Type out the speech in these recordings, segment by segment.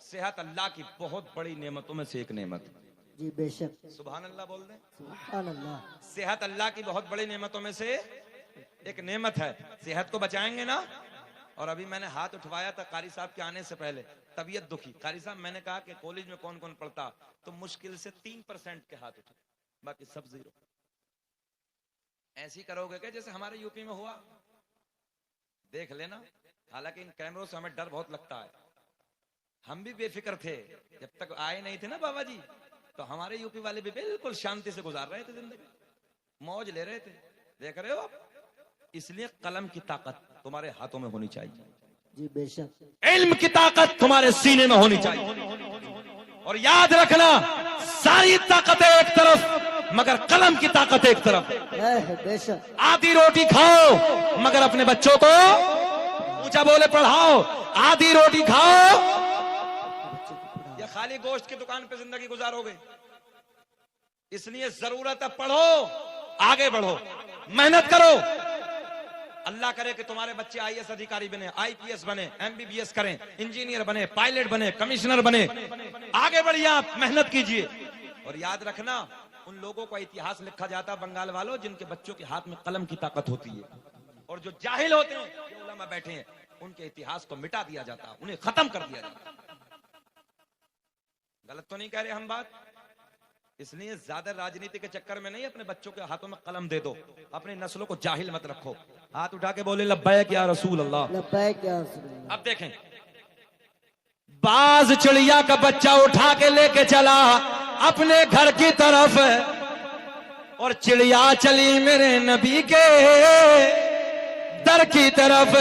صحت اللہ کی بہت بڑی نعمتوں میں سے ایک نعمت. جی بے شک. سبحان اللہ بول دیں. سبحان اللہ. صحت اللہ کی بہت بڑی نعمتوں میں سے ایک نعمت ہے. صحت کو بچائیں گے نا. اور ابھی میں نے ہاتھ اٹھوایا تھا قاری صاحب کے آنے سے پہلے, طبیعت دکھی. قاری صاحب میں نے کہا کہ کالج میں کون کون پڑھتا, تو مشکل سے 3% کے ہاتھ اٹھے, باقی سب زیرو. ایسی کرو گے کہ جیسے ہمارے یو پی میں ہوا, دیکھ لینا. حالانکہ ان کیمروں سے ہمیں ڈر بہت لگتا ہے. ہم بھی بے فکر تھے جب تک آئے نہیں تھے نا بابا جی, تو ہمارے یو پی والے بھی بالکل شانتی سے گزار رہے تھے زندگی, موج لے رہے تھے. دیکھ رہے ہو آپ. اس لیے قلم کی طاقت تمہارے ہاتھوں میں ہونی چاہیے. جی بے شک. علم کی طاقت تمہارے سینے میں ہونی چاہیے. اور یاد رکھنا, ساری طاقتیں ایک طرف مگر قلم کی طاقت ایک طرف. بے شک. آدھی روٹی کھاؤ مگر اپنے بچوں کو اونچا بولے پڑھاؤ. آدھی روٹی کھاؤ یا خالی گوشت کی دکان پہ زندگی گزارو گے. اس لیے ضرورت ہے پڑھو, آگے بڑھو, محنت کرو. اللہ کرے کہ تمہارے بچے آئی ایس ادھیکاری بنے, آئی پی ایس بنے, ایم بی بی ایس کریں, انجینئر بنے, پائلٹ بنے, کمشنر بنے. آگے بڑھیے, آپ محنت کیجئے. اور یاد رکھنا, ان لوگوں کا اتہاس لکھا جاتا بنگال والوں جن کے بچوں کے ہاتھ میں قلم کی طاقت ہوتی ہے. اور جو جاہل ہوتے ہیں, جو علماء بیٹھے ہیں, ان کے اتہاس کو مٹا دیا جاتا, انہیں ختم کر دیا جاتا. غلط تو نہیں کہہ رہے ہم بات. اس لیے زیادہ راجنیتی کے چکر میں نہیں, اپنے بچوں کے ہاتھوں میں قلم دے دو. اپنی نسلوں کو جاہل مت رکھو. ہاتھ اٹھا کے بولے لبیک یا رسول اللہ. لبیک یا رسول اللہ. اب دیکھیں, باز چڑیا کا بچہ اٹھا کے لے کے چلا اپنے گھر کی طرف, اور چڑیا چلی میرے نبی کے در کی طرف.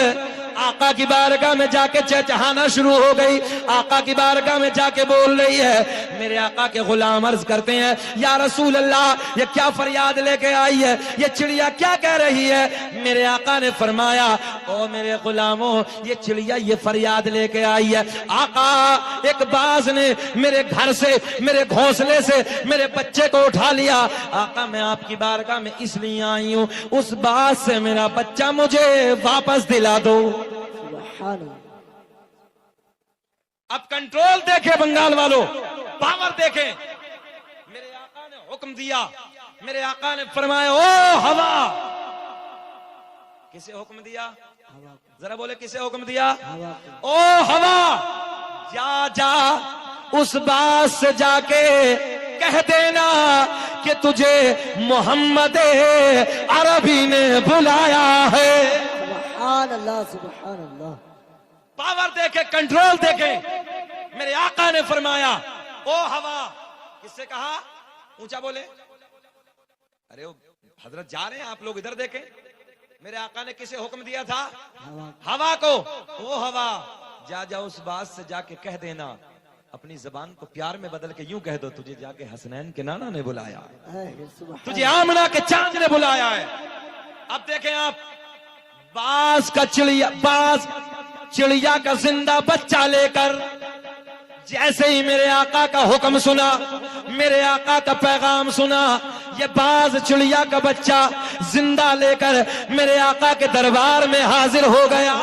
آقا کی بارگاہ میں جا کے چہچہانا شروع ہو گئی. آقا کی بارگاہ میں جا کے بول رہی ہے. میرے آقا کے غلام عرض کرتے ہیں, یا رسول اللہ یہ کیا فریاد لے کے آئی ہے, یہ چڑیا کیا کہہ رہی ہے. میرے آقا نے فرمایا, او میرے غلاموں, یہ چڑیا یہ فریاد لے کے آئی ہے, آقا ایک باز نے میرے گھر سے, میرے گھونسلے سے میرے بچے کو اٹھا لیا. آقا میں آپ کی بارگاہ میں اس لیے آئی ہوں, اس باز سے میرا بچہ مجھے واپس دلا دو. اب کنٹرول دیکھیں بنگال والوں, پاور دیکھیں. میرے آقا نے حکم دیا, میرے آقا نے فرمایا, او ہوا. کسے حکم دیا, ذرا بولے کسے حکم دیا. او ہوا, جا جا اس باز سے جا کے کہہ دینا کہ تجھے محمد عربی نے بلایا ہے. سبحان اللہ. سبحان اللہ. پاور دیکھے, کنٹرول دیکھے. میرے آقا نے فرمایا, او ہوا. کس سے کہا, اونچا بولے. ارے حضرت جا رہے ہیں, آپ لوگ ادھر دیکھیں. میرے آقا نے کسے حکم دیا تھا, ہوا کو. او ہوا, جا جا اس بات سے جا کے کہہ دینا, اپنی زبان کو پیار میں بدل کے یوں کہہ دو, تجھے جا کے حسنین کے نانا نے بلایا, تجھے آمنہ کے چاند نے بلایا ہے. اب دیکھیں آپ, باز کا چڑیا, باز چڑیا کا زندہ بچہ لے کر جیسے ہی میرے آقا کا حکم سنا, میرے آقا کا پیغام سنا, یہ باز چڑیا کا بچہ زندہ لے کر میرے آقا کے دربار میں حاضر ہو گیا.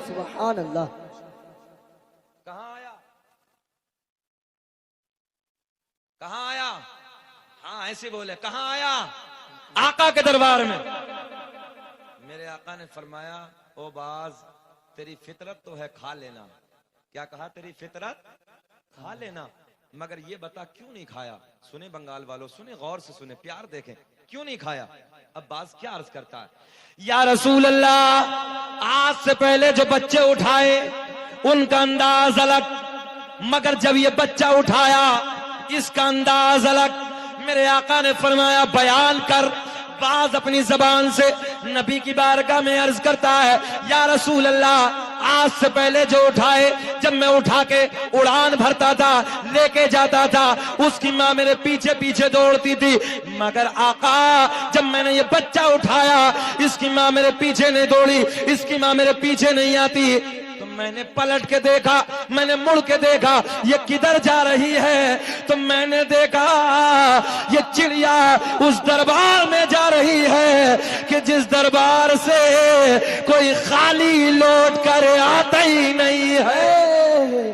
سبحان اللہ. کہاں آیا, کہاں آیا. ہاں ایسے بولے, کہاں آیا, آقا کے دربار میں. میرے آقا نے فرمایا, او باز تیری فطرت تو ہے کھا لینا. کیا کہا, تیری فطرت کھا لینا, مگر یہ بتا کیوں نہیں کھایا. سنیں بنگال والوں, سنیں غور سے سنیں, پیار دیکھیں, کیوں نہیں کھایا. اب باز کیا عرض کرتا ہے, یا رسول اللہ, آج سے پہلے جو بچے اٹھائے ان کا انداز الگ, مگر جب یہ بچہ اٹھایا اس کا انداز الگ. میرے آقا نے فرمایا, بیان کر. باز اپنی زبان سے نبی کی بارگاہ میں عرض کرتا ہے, یا رسول اللہ, آج سے پہلے جو اٹھائے, جب میں اٹھا کے اڑان بھرتا تھا, لے کے جاتا تھا, اس کی ماں میرے پیچھے پیچھے دوڑتی تھی, مگر آقا جب میں نے یہ بچہ اٹھایا اس کی ماں میرے پیچھے نہیں دوڑی, اس کی ماں میرے پیچھے نہیں آتی. تو میں نے پلٹ کے دیکھا, میں نے مڑ کے دیکھا یہ کدھر جا رہی ہے, تو میں نے دیکھا یہ چڑیا اس دربار میں جا رہی ہے کہ جس دربار سے کوئی خالی لوٹ کر آتا ہی نہیں ہے.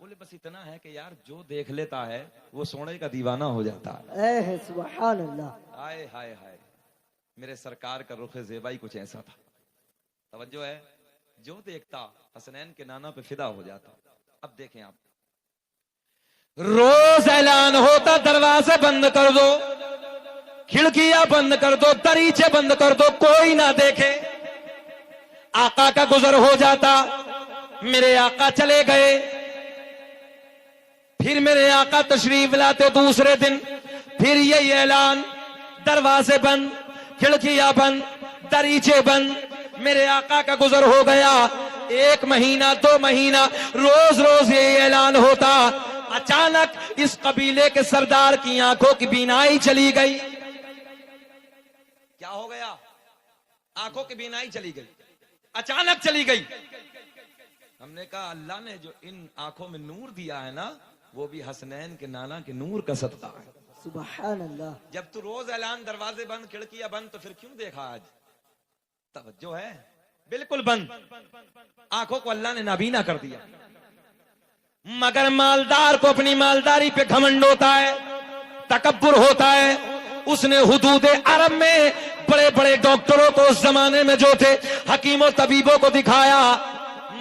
بولے بس اتنا ہے کہ یار جو دیکھ لیتا ہے وہ سونے کا دیوانہ ہو جاتا ہے. اے سبحان اللہ. ہائے ہائے ہائے, میرے سرکار کا رخ زیبائی کچھ ایسا تھا. توجہ ہے, جو دیکھتا حسنین کے نانا پہ فدا ہو جاتا. اب دیکھیں آپ, روز اعلان ہوتا دروازے بند کر دو, کھڑکیاں بند کر دو, دریچے بند کر دو, کوئی نہ دیکھے. آقا کا گزر ہو جاتا, میرے آقا چلے گئے. پھر میرے آقا تشریف لاتے دوسرے دن, پھر یہی اعلان, دروازے بند, کھڑکیاں بند, دریچے بند. میرے آقا کا گزر ہو گیا. 1 مہینہ 2 مہینہ روز روز یہ اعلان ہوتا. اچانک اس قبیلے کے سردار کی آنکھوں کی بینائی چلی گئی. کیا ہو گیا؟ آنکھوں کی بینائی چلی گئی, اچانک چلی گئی. ہم نے کہا اللہ نے جو ان آنکھوں میں نور دیا ہے نا, وہ بھی حسنین کے نانا کے نور کا صدقہ ہے. سبحان اللہ. جب تو روز اعلان دروازے بند کھڑکیاں بند, تو پھر کیوں دیکھا آج؟ توجہ ہے, بالکل بند. آنکھوں کو اللہ نے نابینا کر دیا. مگر مالدار کو اپنی مالداری پہ گھمنڈ ہوتا ہے, تکبر ہوتا ہے. اس نے حدود عرب میں بڑے بڑے ڈاکٹروں کو اس زمانے میں جو تھے حکیموں طبیبوں کو دکھایا,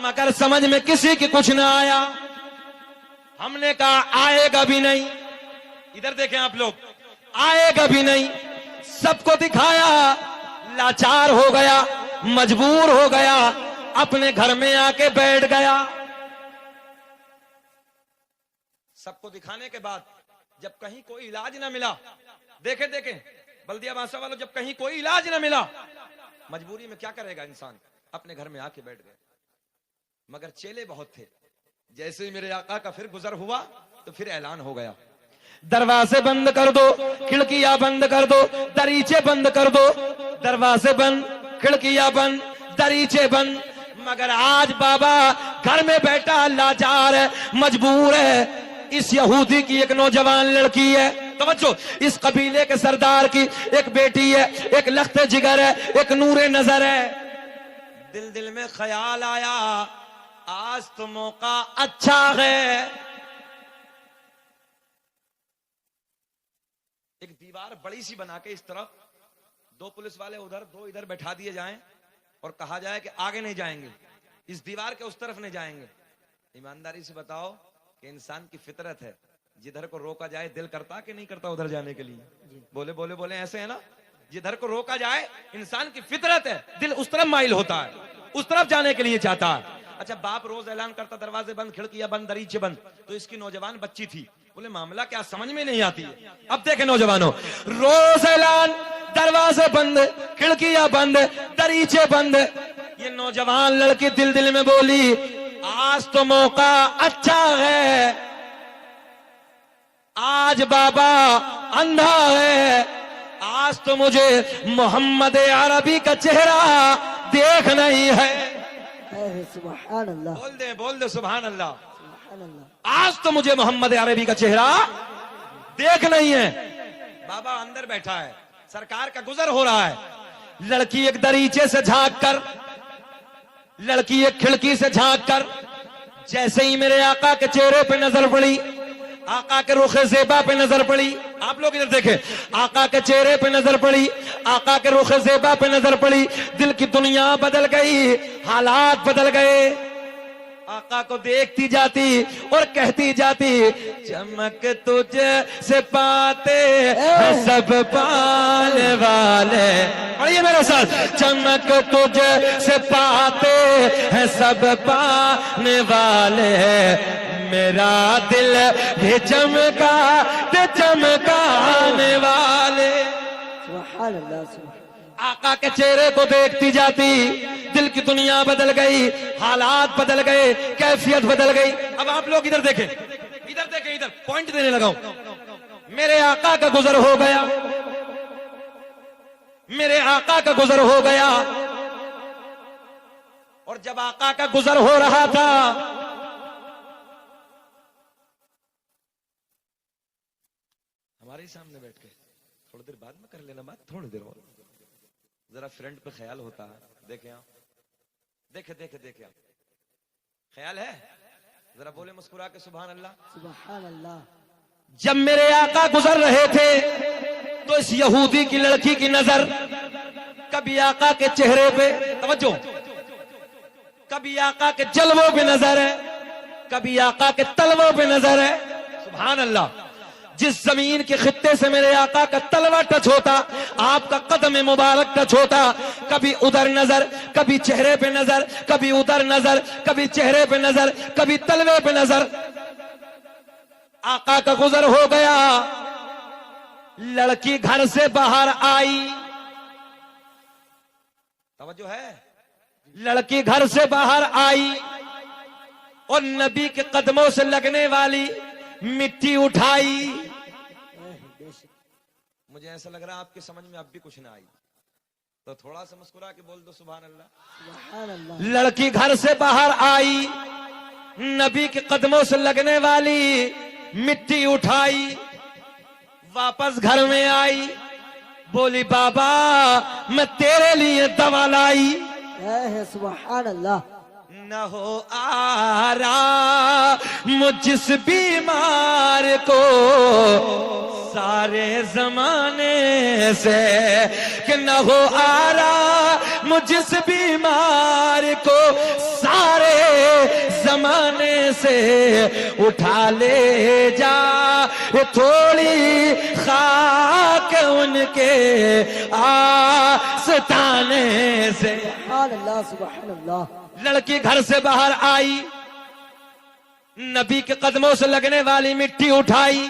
مگر سمجھ میں کسی کی کچھ نہ آیا. ہم نے کہا آئے گا بھی نہیں. ادھر دیکھیں آپ لوگ, آئے گا بھی نہیں. سب کو دکھایا, لاچار ہو گیا, مجبور ہو گیا, اپنے گھر میں آ کے بیٹھ گیا. سب کو دکھانے کے بعد جب کہیں کوئی علاج نہ ملا, دیکھیں بلدیہ بادشاہ والوں, جب کہیں کوئی علاج نہ ملا, مجبوری میں کیا کرے گا انسان, اپنے گھر میں آ کے بیٹھ گئے. مگر چیلے بہت تھے. جیسے ہی میرے آقا کا پھر گزر ہوا تو پھر اعلان ہو گیا, دروازے بند کر دو, کھڑکیاں بند کر دو, دریچے بند کر دو. دروازے بند, کھڑکیاں بند, دریچے بند. مگر آج بابا گھر میں بیٹھا لاچار ہے, مجبور ہے. اس یہودی کی ایک نوجوان لڑکی ہے, توجہ, اس قبیلے کے سردار کی ایک بیٹی ہے, ایک لخت جگر ہے, ایک نور نظر ہے. دل میں خیال آیا, آج تو موقع اچھا ہے. ایک دیوار بڑی سی بنا کے اس طرف 2 پولیس والے ادھر, 2 ادھر بیٹھا دیے جائیں اور کہا جائے کہ آگے نہیں جائیں گے, اس دیوار کے اس طرف نہیں جائیں گے. ایمانداری سے بتاؤ کہ انسان کی فطرت ہے, جدھر کو روکا جائے دل کرتا کہ نہیں کرتا ادھر جانے کے لیے؟ بولے بولے بولے, ایسے ہے نا. جدھر کو روکا جائے, انسان کی فطرت ہے, دل اس طرف مائل ہوتا ہے, اس طرف جانے کے لیے چاہتا ہے. اچھا, باپ روز اعلان کرتا دروازے بند, کھڑکیاں بند, دریچے بند, تو اس کی نوجوان بچی تھی. بولے معاملہ کیا, سمجھ میں نہیں آتی ہے. اب دیکھیں نوجوانوں, روز اعلان, دروازے بند, کھڑکیاں بند, دریچے بند. یہ نوجوان لڑکی دل میں بولی, آج تو موقع اچھا ہے, آج بابا اندھا ہے, آج تو مجھے محمد عربی کا چہرہ دیکھنا ہی ہے. اے سبحان اللہ. بول دے سبحان اللہ. سبحان اللہ. آج تو مجھے محمد عربی کا چہرہ دیکھنا ہی ہے. بابا اندر بیٹھا ہے, سرکار کا گزر ہو رہا ہے. لڑکی ایک دریچے سے جھانک کر, لڑکی ایک کھڑکی سے جھانک کر, جیسے ہی میرے آقا کے چہرے پہ نظر پڑی, آقا کے رخ زیبا پہ نظر پڑی. آپ لوگ ادھر دیکھیں, آقا کے چہرے پہ نظر پڑی, آقا کے رخ زیبا پہ نظر پڑی, دل کی دنیا بدل گئی, حالات بدل گئے. آقا کو دیکھتی جاتی اور کہتی جاتی, چمک تجھ سے پاتے ہیں سب پانے والے. پڑھیے میرے ساتھ, چمک تجھ سے پاتے ہیں سب پانے والے, میرا دل بھی چمکا تے چمکانے والے. سبحان اللہ. سبحان. آقا کے چہرے کو دیکھتی جاتی, دل کی دنیا بدل گئی, حالات بدل گئے, کیفیت بدل گئی. اب آپ لوگ ادھر دیکھیں, ادھر پوائنٹ دینے لگا ہوں. میرے آقا کا گزر ہو گیا, میرے آقا کا گزر ہو گیا. اور جب آقا کا گزر ہو رہا تھا, ہمارے سامنے بیٹھ کے تھوڑی دیر بعد میں کر لینا بات, تھوڑی دیر اور ذرا فرنٹ پہ خیال ہوتا ہے. دیکھیں آپ, دیکھیں آپ, خیال ہے. ذرا بولے مسکرا کے سبحان اللہ. سبحان اللہ. جب میرے آقا گزر رہے تھے تو اس یہودی کی لڑکی کی نظر کبھی آقا کے چہرے پہ، توجہ، کبھی آقا کے جلووں پہ نظر ہے، کبھی آقا کے تلووں پہ نظر ہے. سبحان اللہ. جس زمین کے خطے سے میرے آقا کا تلوا ٹچ ہوتا، آپ کا قدم مبارک ٹچ ہوتا، کبھی ادھر نظر، کبھی چہرے پہ نظر، کبھی ادھر نظر، کبھی چہرے پہ نظر، کبھی تلوے پہ نظر. آقا کا گزر ہو گیا، لڑکی گھر سے باہر آئی. توجہ ہے. لڑکی گھر سے باہر آئی اور نبی کے قدموں سے لگنے والی مٹی اٹھائی. مجھے ایسا لگ رہا ہے آپ کی سمجھ میں اب بھی کچھ نہ آئی، تو تھوڑا سا مسکرا کے بول دو سبحان اللہ. سبحان اللہ. لڑکی گھر سے باہر آئی، نبی کے قدموں سے لگنے والی مٹی اٹھائی، واپس گھر میں آئی، بولی بابا میں تیرے لیے دوا لائی. سبحان اللہ. نہ ہو آرام جس بیمار کو سارے زمانے سے، کہ نہ ہو آرام جس بیمار کو سارے زمانے سے، اٹھا لے جا تھوڑی خاک ان کے آستانے سے. سبحان اللہ. سبحان اللہ. لڑکی گھر سے باہر آئی، نبی کے قدموں سے لگنے والی مٹی اٹھائی،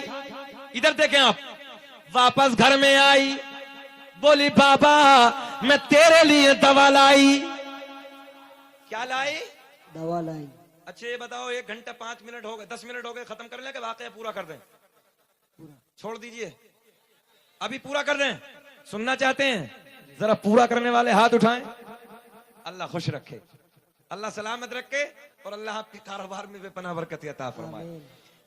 ادھر دیکھیں آپ، واپس گھر میں آئی، بولی بابا میں تیرے لیے دوا لائی. کیا لائی؟ دوا لائی. اچھا یہ بتاؤ 1 گھنٹہ 5 منٹ ہو گئے، 10 منٹ ہو گئے، ختم کر لیں کہ واقعہ پورا کر دیں؟ چھوڑ دیجئے، ابھی پورا کر دیں. سننا چاہتے ہیں؟ ذرا پورا کرنے والے ہاتھ اٹھائیں. اللہ خوش رکھے، اللہ سلامت رکھے، اور اللہ آپ کے کاروبار میں بے پناہ برکت عطا فرمائے.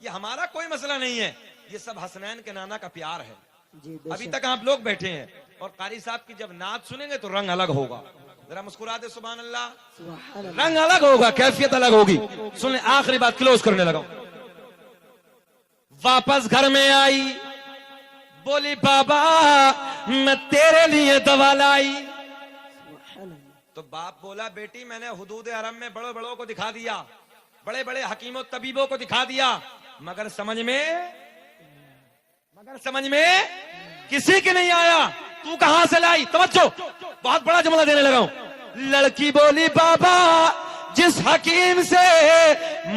یہ ہمارا کوئی مسئلہ نہیں ہے، یہ سب حسنین کے نانا کا پیار ہے. جی ابھی تک آپ لوگ بیٹھے ہیں اور قاری صاحب کی جب نعت سنیں گے تو رنگ الگ ہوگا. ذرا مسکرا دے سبحان اللہ. سبحان اللہ. رنگ الگ ہوگا، کیفیت الگ ہوگی. سنیں آخری بات کلوز کرنے لگا. واپس گھر میں آئی، بولی بابا میں تیرے لیے دوا لائی. سبحان اللہ. تو باپ بولا بیٹی میں نے حدود حرم میں بڑے بڑوں کو دکھا دیا، بڑے بڑے حکیم و طبیبوں کو دکھا دیا، مگر سمجھ میں کسی کے نہیں آیا. تو کہاں سے لائی؟ توجہ، بہت بڑا جملہ دینے لگا ہوں. لڑکی بولی بابا جس حکیم سے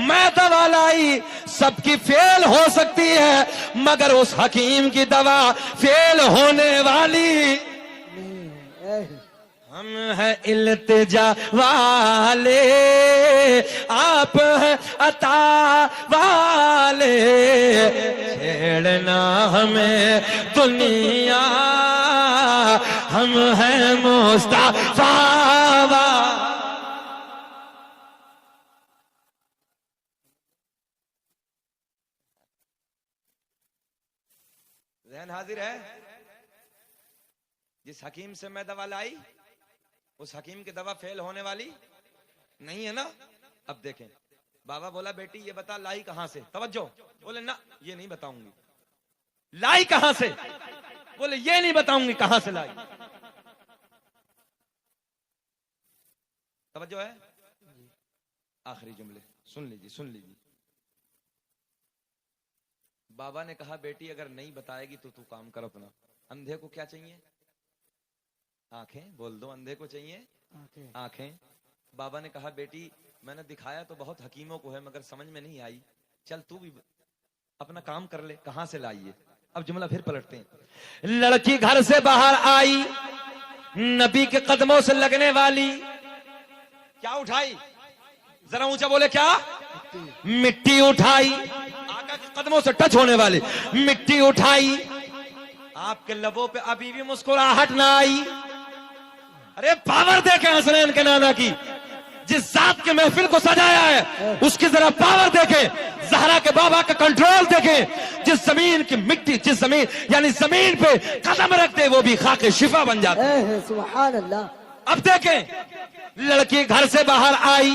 میں دوا لائی سب کی فیل ہو سکتی ہے، مگر اس حکیم کی دوا فیل ہونے والی ہم ہیں التجا والے، آپ ہیں عطا والے، چھیڑنا ہمیں دنیا، ہم ہیں مصطفیٰ. ذہن حاضر ہے؟ جس حکیم سے میں دوا لائی اس حکیم کی دوا فیل ہونے والی نہیں ہے نا. اب دیکھیں، بابا بولا بیٹی یہ بتا لائی کہاں سے؟ توجہ، بولے نا یہ نہیں بتاؤں گی. لائی کہاں سے؟ بولے یہ نہیں بتاؤں گی کہاں سے لائی. توجہ ہے؟ آخری جملے سن لیجیے. بابا نے کہا بیٹی اگر نہیں بتائے گی تو کام کر اپنا. اندھے کو کیا چاہیے؟ آنکھیں. بول دو، اندھے کو چاہیے آنکھیں. بابا نے کہا بیٹی میں نے دکھایا تو بہت حکیموں کو ہے مگر سمجھ میں نہیں آئی، چل تو بھی اپنا کام کر لے. کہاں سے لائیے؟ اب جملہ پھر پلٹتے ہیں. لڑکی گھر سے باہر آئی، نبی کے قدموں سے لگنے والی کیا اٹھائی؟ ذرا اونچا بولے. کیا؟ مٹی اٹھائی. آقا کے قدموں سے ٹچ ہونے والی مٹی اٹھائی. آپ کے لبوں پہ ابھی بھی مسکراہٹ نہ آئی. ارے پاور دیکھیں حسنین کے نانا کی، جس ذات کے محفل کو سجایا ہے اس کی ذرا پاور دیکھیں. زہرا کے بابا کا کنٹرول دیکھیں. جس زمین کی مٹی، جس زمین یعنی زمین پہ قدم رکھ دے وہ بھی خاک شفا بن جاتی ہے. سبحان اللہ. اب دیکھیں، لڑکی گھر سے باہر آئی،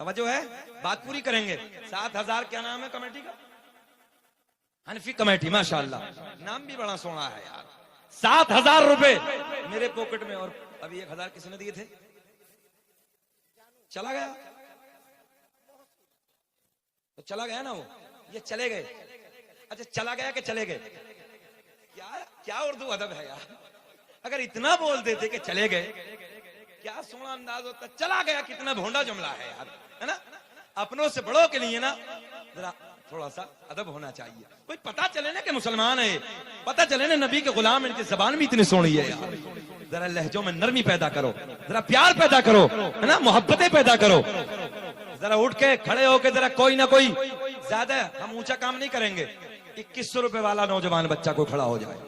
توجہ ہے, بات پوری کریں گے. 7,000 کیا نام ہے کمیٹی کا؟ حنفی کمیٹی, ماشاءاللہ نام بھی بڑا سونا ہے یار. 7,000 روپے میرے پاکٹ میں, اور ابھی 1,000 کس نے دیے تھے؟ چلا گیا تو چلا گیا نا وہ, یہ چلے گئے. اچھا چلا گیا کہ چلے گئے؟ کیا اردو ادب ہے یار. اگر اتنا بول دیتے کہ چلے گئے, کیا سونا انداز ہوتا. چلا گیا کتنا بھونڈا جملہ ہے یار, ہے نا. اپنوں سے بڑوں کے لیے نا ذرا تھوڑا سا ادب ہونا چاہیے. کوئی پتا چلے نا کہ مسلمان ہے, پتا چلے نا نبی کے غلام, ان کی زبان بھی اتنی سونی ہے یار. ذرا لہجوں میں نرمی پیدا کرو, ذرا پیار پیدا کرو, ہے نا, محبتیں پیدا کرو. ذرا اٹھ کے کھڑے ہو کے ذرا کوئی نہ کوئی, زیادہ ہم اونچا کام نہیں کریں گے. 2100 روپے والا نوجوان بچہ کو کھڑا ہو جائے,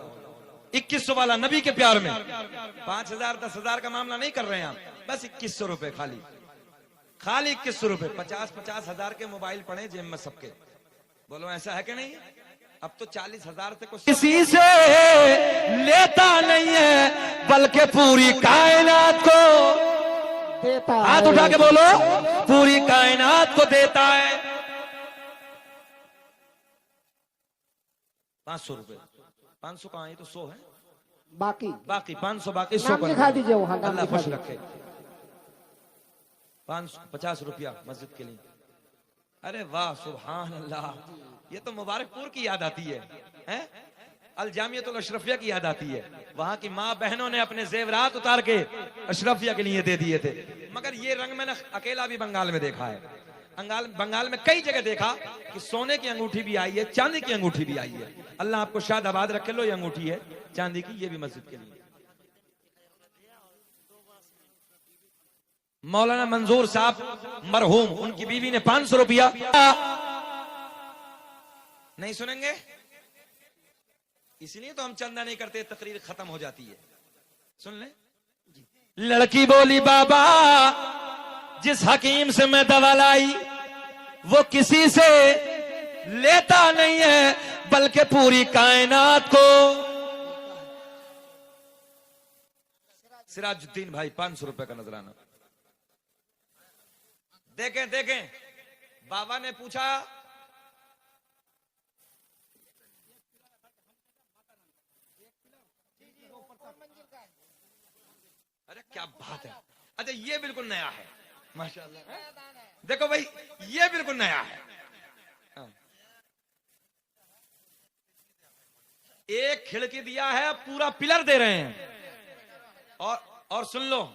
2100 والا نبی کے پیار میں. 5,000 10,000 کا معاملہ نہیں کر رہے ہیں ہم, بس 2100 روپے خالی 2100 روپے. 50 ہزار کے موبائل پڑے جیب میں سب کے. بولو ایسا ہے کہ نہیں؟ اب تو 40,000 سے کسی سے لیتا نہیں ہے بلکہ پوری کائنات کو دیتا ہے. ہاتھ اٹھا کے بولو, پوری کائنات کو دیتا ہے. 500 روپے. 500 کہاں, یہ تو 100 ہے. باقی باقی 500 باقی 100 نام لکھا دیجئے وہاں, نام اللہ لکھا خوش دیجئے. رکھے. 50 روپیہ مسجد کے لیے. ارے واہ سبحان اللہ, یہ تو مبارک پور کی یاد آتی ہے, الجامعۃ الاشرفیہ کی یاد آتی ہے. وہاں کی ماں بہنوں نے اپنے زیورات اتار کے اشرفیہ کے لیے دے دیے تھے. مگر یہ رنگ میں نے اکیلا بھی بنگال میں دیکھا ہے. بنگال میں کئی جگہ دیکھا کہ سونے کی انگوٹھی بھی آئی ہے, چاندی کی انگوٹھی بھی آئی ہے. اللہ آپ کو شاد آباد رکھے. لو یہ انگوٹھی ہے چاندی کی, یہ بھی مسجد کے لیے. مولانا منظور صاحب مرحوم, ان کی بیوی نے 500 روپیہ. نہیں سنیں گے, اس لیے تو ہم چندہ نہیں کرتے, تقریر ختم ہو جاتی ہے. سن لیں. لڑکی بولی بابا جس حکیم سے میں دوا لائی وہ کسی سے لیتا نہیں ہے بلکہ پوری کائنات کو. سراج الدین بھائی 500 روپے کا نذرانہ. دیکھیں بابا نے پوچھا, ارے کیا بات ہے. اچھا یہ بالکل نیا ہے ماشاءاللہ. دیکھو بھائی یہ بالکل نیا ہے. ایک کھڑکی دیا ہے, پورا پلر دے رہے ہیں. اور سن لو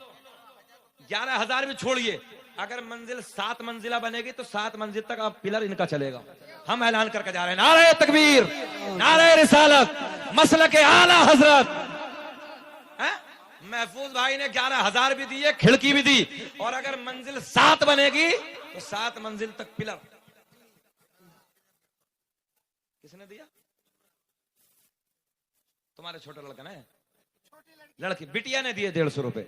11,000 بھی چھوڑیے, اگر منزل 7 منزلہ بنے گی تو 7 منزل تک آپ پلر ان کا چلے گا. ہم اعلان کر کے جا رہے ہیں, نعرہ تکبیر, نعرہ رسالت, مسلک اعلی حضرت. محفوظ بھائی نے 11,000 بھی دیے, کھڑکی بھی دی, اور اگر منزل 7 بنے گی تو 7 منزل تک پلر. کس نے دیا؟ تمہارے چھوٹا لڑکا نا, لڑکی بٹیا نے دیے 150 روپے.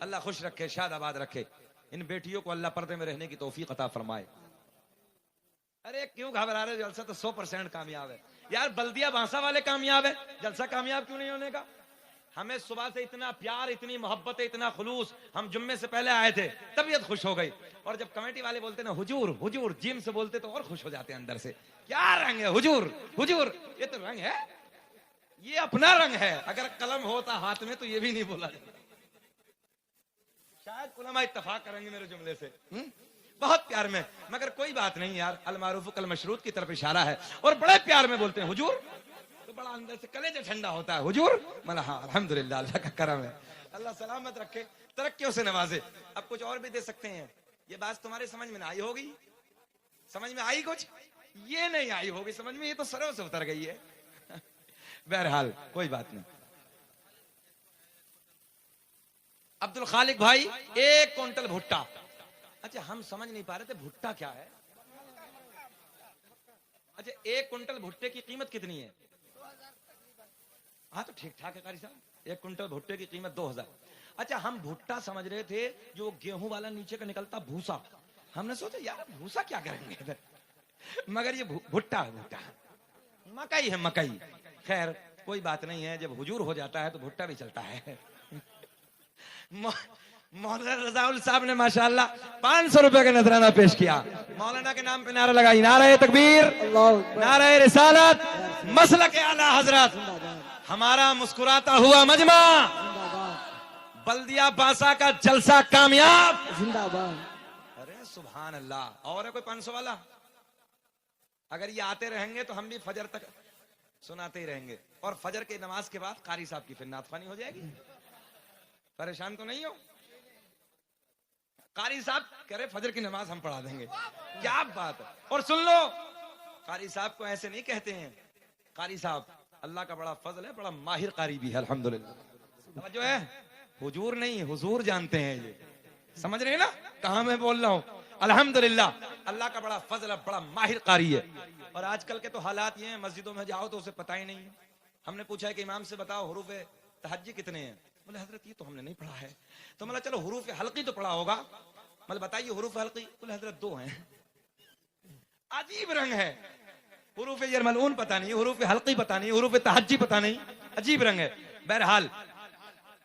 اللہ خوش رکھے, شاد آباد رکھے. ان بیٹیوں کو اللہ پردے میں رہنے کی توفیق عطا فرمائے. ارے کیوں گھبرا رہے, جلسہ تو 100% کامیاب ہے یار. بلدیہ بانسا والے کامیاب ہے, جلسہ کامیاب کیوں نہیں ہونے کا؟ ہمیں صبح سے اتنا پیار, اتنی محبت, اتنا خلوص. ہم جمعے سے پہلے آئے تھے, طبیعت خوش ہو گئی. اور جب کمیٹی والے بولتے نا حضور حضور, جیم سے بولتے تو اور خوش ہو جاتے ہیں اندر سے. کیا رنگ ہے حضور حضور, یہ تو رنگ ہے, یہ اپنا رنگ ہے. اگر قلم ہوتا ہاتھ میں تو یہ بھی نہیں بولا جاتا. شاید علماء اتفاق کریں گے میرے جملے سے. بہت پیار میں, مگر کوئی بات نہیں یار, المعروف کالمشروط کی طرف اشارہ ہے. اور بڑے پیار میں بولتے ہیں حضور, تو بڑا اندر سے کلیجہ ٹھنڈا ہوتا ہے. حضور ملا, ہاں الحمدللہ, اللہ کا کرم ہے. اللہ سلامت رکھے, ترقیوں سے نوازے. اب کچھ اور بھی دے سکتے ہیں. یہ بات تمہارے سمجھ میں نہ آئی ہوگی, سمجھ میں آئی کچھ؟ یہ نہیں آئی ہوگی سمجھ میں, یہ تو سروں سے اتر گئی ہے. بہرحال کوئی بات نہیں. عبد الخالق بھائی 1 کوئنٹل بھٹا. اچھا ہم سمجھ نہیں پا رہے تھے بھٹا کیا ہے. اچھا 1 کوئنٹل بھٹے کی قیمت کتنی ہے؟ ہاں تو ٹھیک ٹھاک ہے قاری صاحب, 1 کوئنٹل بھٹے کی قیمت 2,000. اچھا ہم بھٹا سمجھ رہے تھے جو گیہوں والا نیچے کا نکلتا بھوسا. ہم نے سوچا یار بھوسا کیا کریں گے ادھر, مگر یہ بھٹا مکئی ہے, مکئی. خیر کوئی بات نہیں ہے, جب حضور ہو جاتا ہے تو بھٹا بھی چلتا ہے. مولانا رضاؤل صاحب نے ماشاءاللہ 500 روپے کا نذرانہ پیش کیا. مولانا کے نام پہ نعرہ لگائی, نعرہ تکبیر, اللہ اکبر. نعرہ رسالت, مسلک اعلی حضرت. ہمارا مسکراتا ہوا مجمع, زندہ باد, بلدیہ باسا کا جلسہ کامیاب. زندہ باد. ارے سبحان اللہ. اور ہے کوئی 500 والا؟ اگر یہ آتے رہیں گے تو ہم بھی فجر تک سناتے ہی رہیں گے, اور فجر کی نماز کے بعد قاری صاحب کی پھر نعت خوانی ہو جائے گی. پریشان تو نہیں ہو؟ قاری صاحب کہہ رہے فجر کی نماز ہم پڑھا دیں گے. کیا بات ہے. اور سن لو, قاری صاحب کو ایسے نہیں کہتے ہیں. قاری صاحب اللہ کا بڑا فضل ہے, بڑا ماہر قاری بھی ہے الحمدللہ. توجہ ہے, حضور نہیں حضور جانتے ہیں. یہ سمجھ رہے ہیں نا کہاں میں بول رہا ہوں؟ الحمدللہ اللہ کا بڑا فضل ہے, بڑا ماہر قاری ہے. اور آج کل کے تو حالات یہ ہیں, مسجدوں میں جاؤ تو اسے پتہ ہی نہیں ہے. ہم نے پوچھا ہے کہ امام سے بتاؤ حروف تہجی کتنے ہیں؟ بولے حضرت یہ تو ہم نے نہیں پڑھا ہے. تو مطلب چلو حروف حلقی تو پڑھا ہوگا, مطلب بتائیے حروف حلقی. بولے حضرت 2 ہیں. عجیب رنگ ہے, حروف یرملون پتہ نہیں, حروف حلقی پتہ نہیں, حروف تہجی پتہ نہیں, عجیب رنگ ہے. بہرحال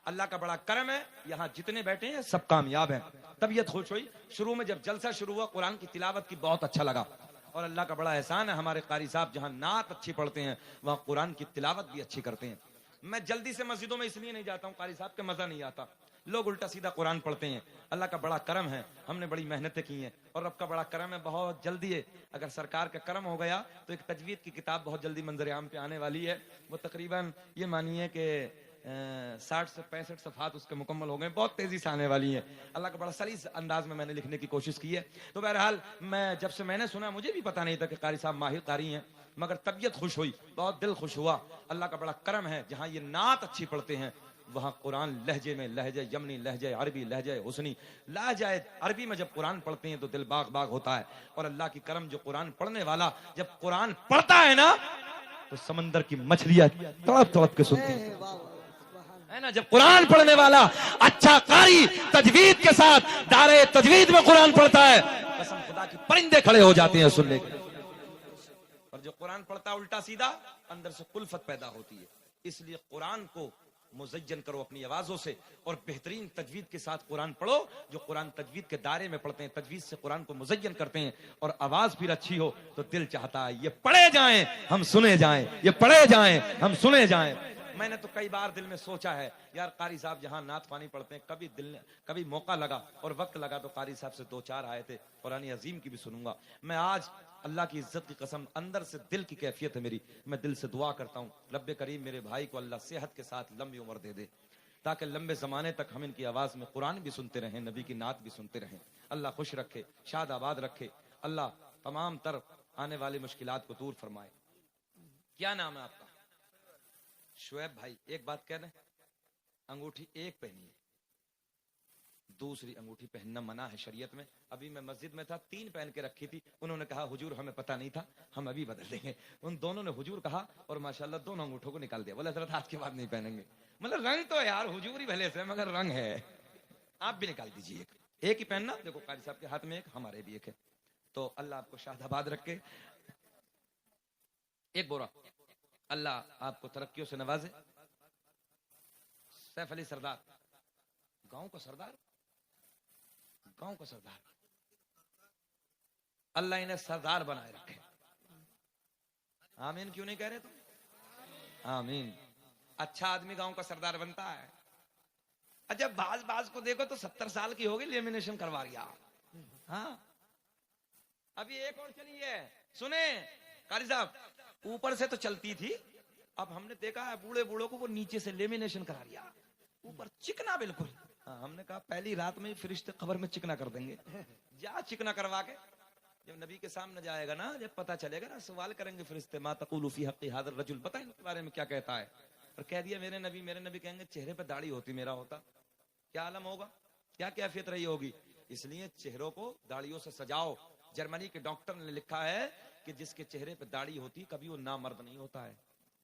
اللہ کا بڑا کرم ہے, یہاں جتنے بیٹھے ہیں سب کامیاب ہیں. طبیعت خوش ہوئی. شروع میں جب جلسہ شروع ہوا قرآن کی تلاوت کی بہت اچھا لگا, اور اللہ کا بڑا احسان ہے ہمارے قاری صاحب جہاں نعت اچھی پڑھتے ہیں وہاں قرآن کی تلاوت بھی اچھی کرتے ہیں. میں جلدی سے مسجدوں میں اس لیے نہیں جاتا ہوں, قاری صاحب کے مزہ نہیں آتا, لوگ الٹا سیدھا قرآن پڑھتے ہیں. اللہ کا بڑا کرم ہے, ہم نے بڑی محنتیں کی ہیں, اور رب کا بڑا کرم ہے, بہت جلدی ہے. اگر سرکار کا کرم ہو گیا تو ایک تجوید کی کتاب بہت جلدی منظر عام پہ آنے والی ہے. وہ تقریباً یہ مانیے کہ 60 سے 65 صفحات اس کے مکمل ہو گئے, بہت تیزی سے آنے والی ہیں. اللہ کا بڑا سلیس انداز میں نے لکھنے کی کوشش کی ہے. تو بہرحال میں جب سے میں نے سنا, مجھے بھی پتا نہیں تھا کہ قاری صاحب ماہر قاری ہیں, مگر طبیعت خوش ہوئی, بہت دل خوش ہوا. اللہ کا بڑا کرم ہے, جہاں یہ نعت اچھی پڑھتے ہیں وہاں قرآن لہجے میں, لہجہ یمنی, لہجہ عربی, لہجہ حسنی, لہجہ عربی میں جب قرآن پڑھتے ہیں تو دل باغ باغ ہوتا ہے. اور اللہ کی کرم, جو قرآن پڑھنے والا جب قرآن پڑھتا ہے نا تو سمندر کی مچھلیاں تڑپ تڑپ کے سنتی ہیں, ہے نا. جب قرآن پڑھنے والا اچھا قاری تجوید کے ساتھ دارے تجوید میں قرآن پڑھتا ہے, قسم خدا کی پرندے کھڑے ہو جاتے ہیں سننے کے. اور جو قرآن پڑھتا الٹا سیدھا, اندر سے کلفت پیدا ہوتی ہے. اس لیے قرآن کو مزین کرو اپنی آوازوں سے, اور بہترین تجوید کے ساتھ قرآن پڑھو. جو قرآن تجوید کے دائرے میں پڑھتے ہیں, تجوید سے قرآن کو مزین کرتے ہیں, اور آواز پھر اچھی ہو تو دل چاہتا ہے یہ پڑھے جائیں ہم سنے جائیں, یہ پڑھے جائیں ہم سنے جائیں. میں نے تو کئی بار دل میں سوچا ہے یار قاری صاحب جہاں نعت خوانی پڑھتے ہیں, کبھی موقع لگا اور وقت لگا تو قاری صاحب سے 2-4 آیتیں قرآن عظیم کی بھی سنوں گا. میں آج اللہ کی عزت کی قسم, اندر سے دل کی کیفیت ہے میری, میں دل سے دعا کرتا ہوں رب کریم میرے بھائی کو اللہ صحت کے ساتھ لمبی عمر دے دے, تاکہ لمبے زمانے تک ہم ان کی آواز میں قرآن بھی سنتے رہیں, نبی کی نعت بھی سنتے رہیں. اللہ خوش رکھے, شاد آباد رکھے. اللہ تمام تر آنے والی مشکلات کو دور فرمائے. کیا نام ہے آپ کا؟ شعیب بھائی. ایک بات کہہ رہے, انگوٹھی ایک پہنی ہے, دوسری انگوٹھی پہننا منع ہے شریعت میں. ابھی میں مسجد میں تھا, 3 پہن کے رکھی تھی, انہوں نے کہا حضور ہمیں پتہ نہیں تھا, ہم ابھی بدل دیں گے. ان دونوں نے حضور کہا اور ماشاءاللہ دونوں انگوٹھوں کو نکال دیا. بولے حضرت آج کے بعد نہیں پہنیں گے. مطلب رنگ تو یار حضور ہی بھلے سے, مگر رنگ ہے, آپ بھی نکال دیجیے. ایک ہی پہننا. دیکھو قاری صاحب کے ہاتھ میں ایک, ہمارے بھی ایک ہے. تو اللہ آپ کو شاد آباد رکھے. ایک بورا, اللہ آپ کو ترقیوں سے نوازے. سیف علی سردار, گاؤں کا سردار, گاؤں کا سردار, اللہ انہیں سردار بنائے رکھے. آمین کیوں نہیں کہہ رہے تم؟ آمین. اچھا آدمی گاؤں کا سردار بنتا ہے. جب باز کو دیکھو تو 70 سال کی ہوگی, لیمینیشن کروا رہی. ہاں ابھی ایک اور چلی ہے, سنیں قاری صاحب, اوپر سے تو چلتی تھی, اب ہم نے دیکھا ہے بوڑھوں کو وہ نیچے سے لیمینیشن کرا رہا, اوپر چکنا بالکل. ہم نے کہا پہلی رات میں فرشتے قبر میں چکنا کر دیں گے, جا چکنا کروا کے. جب نبی کے سامنے جائے گا نا, جب پتا چلے گا نا, سوال کریں گے فرشتے, ما تقول فی حق ھذا الرجل, پتہ ان کے بارے میں کیا کہتا ہے. اور کہہ دیا میرے نبی کہیں گے چہرے پہ داڑھی ہوتی میرا ہوتا, کیا عالم ہوگا, کیا کیفیت رہی ہوگی. اس لیے چہروں کو داڑھیوں سے سجاؤ. جرمنی کے ڈاکٹر نے لکھا ہے کہ جس کے چہرے پہ داڑھی ہوتی کبھی وہ نامرد نہیں ہوتا ہے.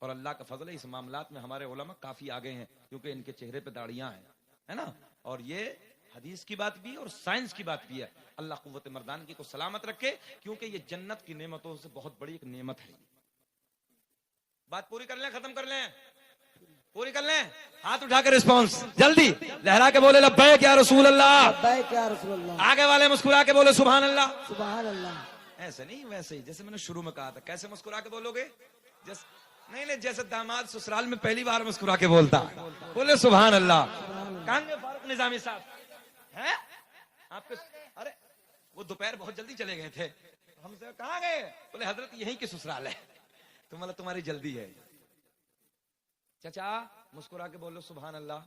اور اللہ کا فضل ہے, اس معاملات میں ہمارے علماء کافی آگے ہیں, کیونکہ ان کے چہرے پہ داڑیاں ہیں, ہے نا. اور یہ حدیث کی بات بھی ہے اور سائنس کی بات بھی ہے. اللہ قوت مردانگی کو سلامت رکھے, کیونکہ یہ جنت کی نعمتوں سے بہت بڑی ایک نعمت ہے. بات پوری کر لیں, ختم کر لیں. پوری کر لیں. ہاتھ اٹھا کے رسپانس جلدی لہرا کے بولے لبیک یا رسول اللہ. لبیک یا رسول اللہ. آگے والے مسکرا کے بولے سبحان اللہ. سبحان اللہ. ایسے نہیں ویسے ہی جیسے میں نے شروع میں کہا تھا. کیسے مسکرا کے بولو گے؟ نہیں جیسے داماد سسرال میں پہلی بار مسکرا کے بولتا بولے سبحان اللہ. کہاں گے فاروق نظامی صاحب ہیں آپ کے؟ ارے وہ دوپہر بہت جلدی چلے گئے تھے. ہم سے کہاں گئے؟ بولے حضرت یہیں کی سسرال ہے. تو مطلب تمہاری جلدی ہے. چچا مسکرا کے بولو سبحان اللہ.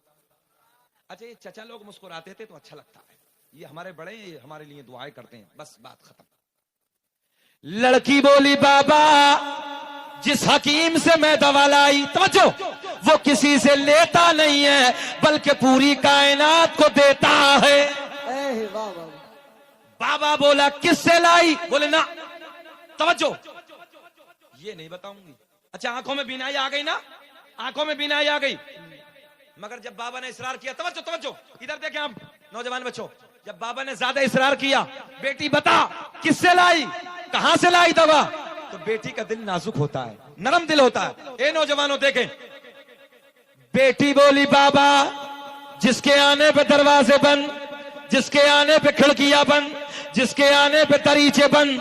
اچھا یہ چچا لوگ مسکراتے تھے تو اچھا لگتا ہے. یہ ہمارے بڑے یہ ہمارے لیے دعائیں کرتے ہیں. بس بات ختم. لڑکی بولی بابا جس حکیم سے میں دوا لائی توجہ وہ کسی سے لیتا نہیں ہے بلکہ پوری کائنات کو دیتا ہے. اے واہ واہ. بابا بولا کس سے لائی؟ بولے نا توجہ یہ نہیں بتاؤں گی. اچھا آنکھوں میں بینائی آ گئی نا؟ آنکھوں میں بینائی آ گئی. مگر جب بابا نے اصرار کیا توجہ توجہ ادھر دیکھیں آپ نوجوان بچوں. جب بابا نے زیادہ اصرار کیا بیٹی بتا کس سے لائی کہاں سے لائی دوا تو بیٹی کا دل نازک ہوتا ہے نرم دل ہوتا ہے. اے نوجوانوں دیکھیں بیٹی بولی بابا جس کے آنے پہ دروازے بند جس کے آنے پہ کھڑکیاں بند جس کے آنے پہ دریچے بند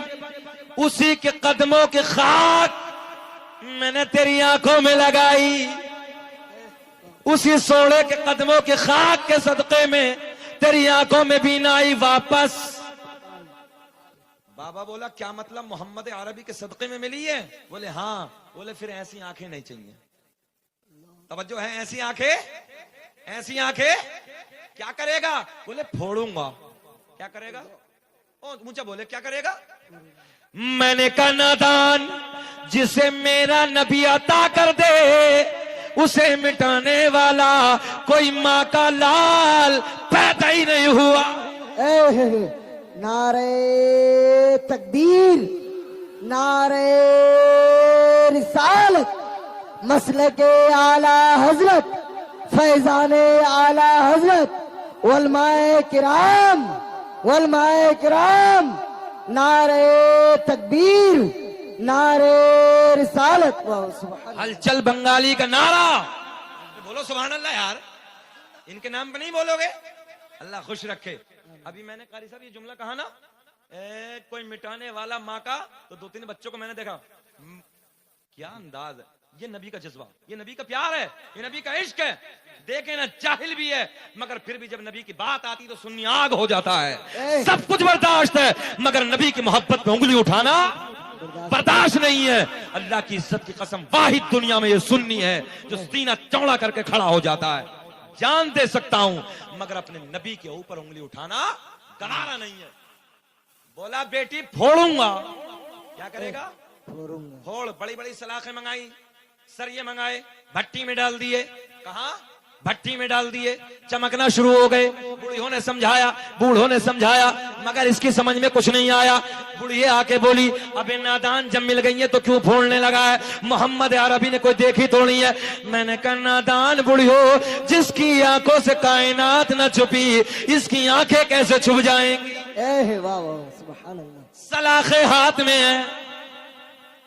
اسی کے قدموں کی خاک میں نے تیری آنکھوں میں لگائی. اسی سوڑے کے قدموں کی خاک کے صدقے میں تیری آنکھوں میں بینائی واپس. بابا بولا کیا مطلب محمد عربی کے صدقے میں ملی ہے؟ بولے ہاں. بولے پھر ایسی آنکھیں نہیں چاہیے. توجہ ہے ایسی آنکھیں ایسی آنکھیں کیا کرے گا؟ بولے پھوڑوں گا. کیا کرے گا؟ مجھے بولے کیا کرے گا؟ میں نے کہا نادان جسے میرا نبی عطا کر دے اسے مٹانے والا کوئی ماں کا لال پیدا ہی نہیں ہوا. نعرے تکبیر نعرے رسالت مسلک اعلی حضرت فیضان اعلی حضرت علماء کرام نعرے تکبیر نعرے رسالت. ہلچل بنگالی کا نعرہ بولو سبحان اللہ. یار ان کے نام پہ نہیں بولو گے؟ اللہ خوش رکھے. ابھی میں نے قاری صاحب یہ جملہ کہا نا کوئی مٹانے والا ماں کا تو 2-3 بچوں کو میں نے دیکھا. کیا انداز ہے. یہ نبی کا جذبہ یہ نبی کا پیار ہے یہ نبی کا عشق ہے. دیکھیں نا جاہل بھی ہے مگر پھر بھی جب نبی کی بات آتی تو سنی آگ ہو جاتا ہے. سب کچھ برداشت ہے مگر نبی کی محبت میں انگلی اٹھانا برداشت نہیں ہے. اللہ کی عزت کی قسم واحد دنیا میں یہ سنی ہے جو سینہ چوڑا کر کے کھڑا ہو جاتا ہے. جان دے سکتا ہوں مگر اپنے نبی کے اوپر انگلی اٹھانا گوارا نہیں ہے. بولا بیٹی پھوڑوں گا. کیا کرے گا؟ پھوڑ. بڑی بڑی سلاخیں منگائی سریے منگائے بھٹی میں ڈال دیے. کہاں؟ بھٹی میں ڈال دیے. چمکنا شروع ہو گئے. بوڑھوں نے سمجھایا مگر اس کی سمجھ میں کچھ نہیں آیا. بوڑھیے آ کے بولی ابے نادان جب مل گئی ہے تو کیوں پھوڑنے لگا ہے؟ محمد عربی نے کوئی دیکھی توڑی ہے. میں نے کہا نادان بوڑھیو جس کی آنکھوں سے کائنات نہ چھپی اس کی آنکھیں کیسے چھپ جائیں گی؟ واہ واہ سبحان اللہ. سلاخیں ہاتھ میں ہے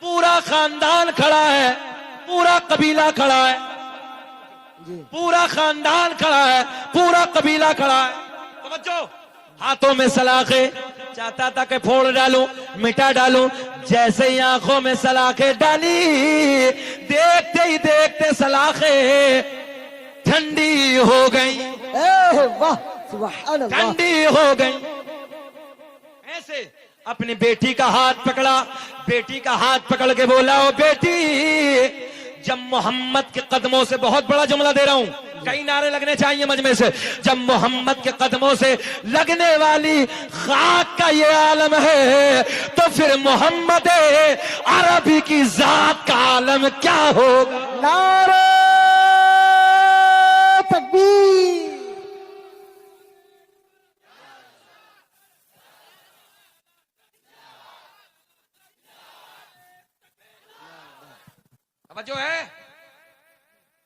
پورا خاندان کھڑا ہے پورا قبیلہ کھڑا ہے پورا خاندان کھڑا ہے پورا قبیلہ کھڑا ہے. توجہ ہاتھوں میں سلاخیں چاہتا تھا کہ پھوڑ ڈالوں مٹا ڈالوں. جیسے ہی آنکھوں میں سلاخیں ڈالی دیکھتے ہی دیکھتے سلاخیں ٹھنڈی ہو گئی. واہ سبحان اللہ. ٹھنڈی ہو گئی. ایسے اپنی بیٹی کا ہاتھ پکڑا. بیٹی کا ہاتھ پکڑ کے بولا او بیٹی جب محمد کے قدموں سے بہت بڑا جملہ دے رہا ہوں کئی نعرے لگنے چاہیے مجمع سے. جب محمد کے قدموں سے لگنے والی خاک کا یہ عالم ہے تو پھر محمد عربی کی ذات کا عالم کیا ہوگا؟ نعرہ تکبیر. جو ہے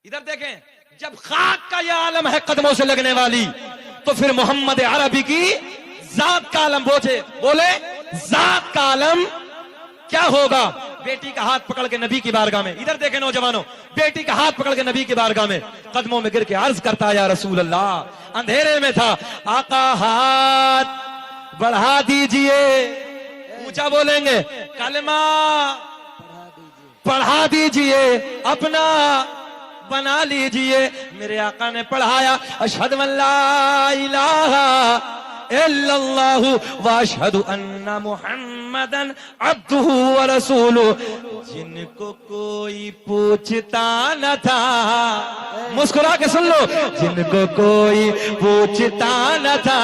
ادھر دیکھیں جب خاک کا یہ عالم ہے قدموں سے لگنے والی تو پھر محمد عربی کی ذات کا عالم بولے ذات کا عالم کیا ہوگا؟ بیٹی کا ہاتھ پکڑ کے نبی کی بارگاہ میں ادھر دیکھیں نوجوانوں بیٹی کا ہاتھ پکڑ کے نبی کی بارگاہ میں قدموں میں گر کے عرض کرتا یا رسول اللہ، اندھیرے میں تھا، آقا ہاتھ بڑھا دیجئے، اونچا بولیں گے، کلمہ پڑھا دیجئے، اپنا بنا لیجئے۔ میرے آقا نے پڑھایا، اشہد ان لا الہ الا اللہ واشہد ان محمدن عبدہ ورسولہ۔ جن کو کوئی پوچھتا نہ تھا، مسکرا کے سن لو، جن کو کوئی پوچھتا نہ تھا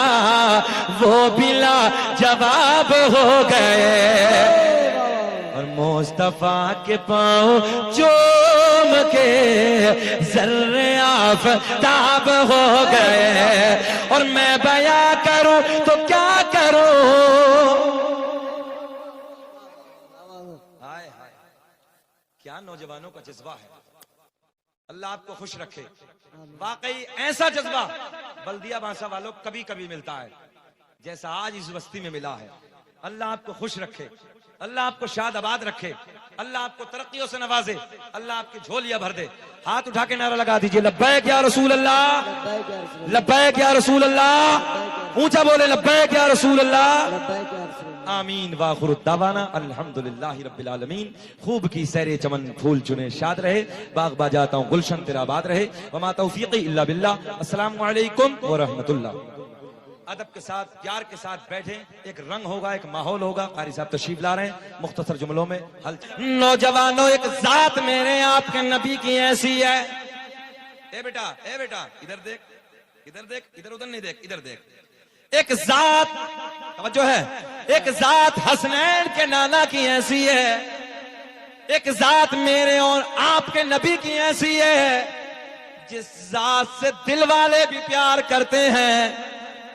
وہ بلا جواب ہو گئے، اور مصطفیٰ کے پاؤں چوم کے ذرے آفتاب ہو گئے۔ اور میں بیاں کروں تو کیا کروں، ہائے ہائے کیا نوجوانوں کا جذبہ ہے، اللہ آپ کو خوش رکھے۔ واقعی ایسا جذبہ بلدیہ بانسا والوں کبھی کبھی ملتا ہے جیسا آج اس بستی میں ملا ہے۔ اللہ آپ کو خوش رکھے، اللہ آپ کو شاد آباد رکھے، اللہ آپ کو ترقیوں سے نوازے، اللہ آپ کی جھولیاں بھر دے۔ ہاتھ اٹھا کے نعرہ لگا دیجئے، لبیک یا رسول اللہ، لبیک یا رسول اللہ، اونچا بولے لبیک یا رسول اللہ، آمین۔ وآخر الدعوانا الحمدللہ رب العالمین۔ خوب کی سیر چمن پھول چنے شاد رہے، باغ باجاتا ہوں گلشن تیرا آباد رہے، وما توفیقی الا باللہ۔ السلام علیکم ورحمۃ اللہ۔ ادب کے ساتھ، پیار کے ساتھ بیٹھیں، ایک رنگ ہوگا، ایک ماحول ہوگا۔ قاری صاحب تشریف لا رہے ہیں، مختصر جملوں میں حل۔ نوجوانوں، ایک ذات میرے آپ کے نبی کی ایسی ہے، اے بیٹا ادھر دیکھ، ادھر دیکھ، ادھر ادھر نہیں دیکھ، ادھر دیکھ۔ ایک ذات، توجہ ہے، ایک ذات حسنین کے نانا کی ایسی ہے، ایک ذات میرے اور آپ کے نبی کی ایسی ہے، جس ذات سے دل والے بھی پیار کرتے ہیں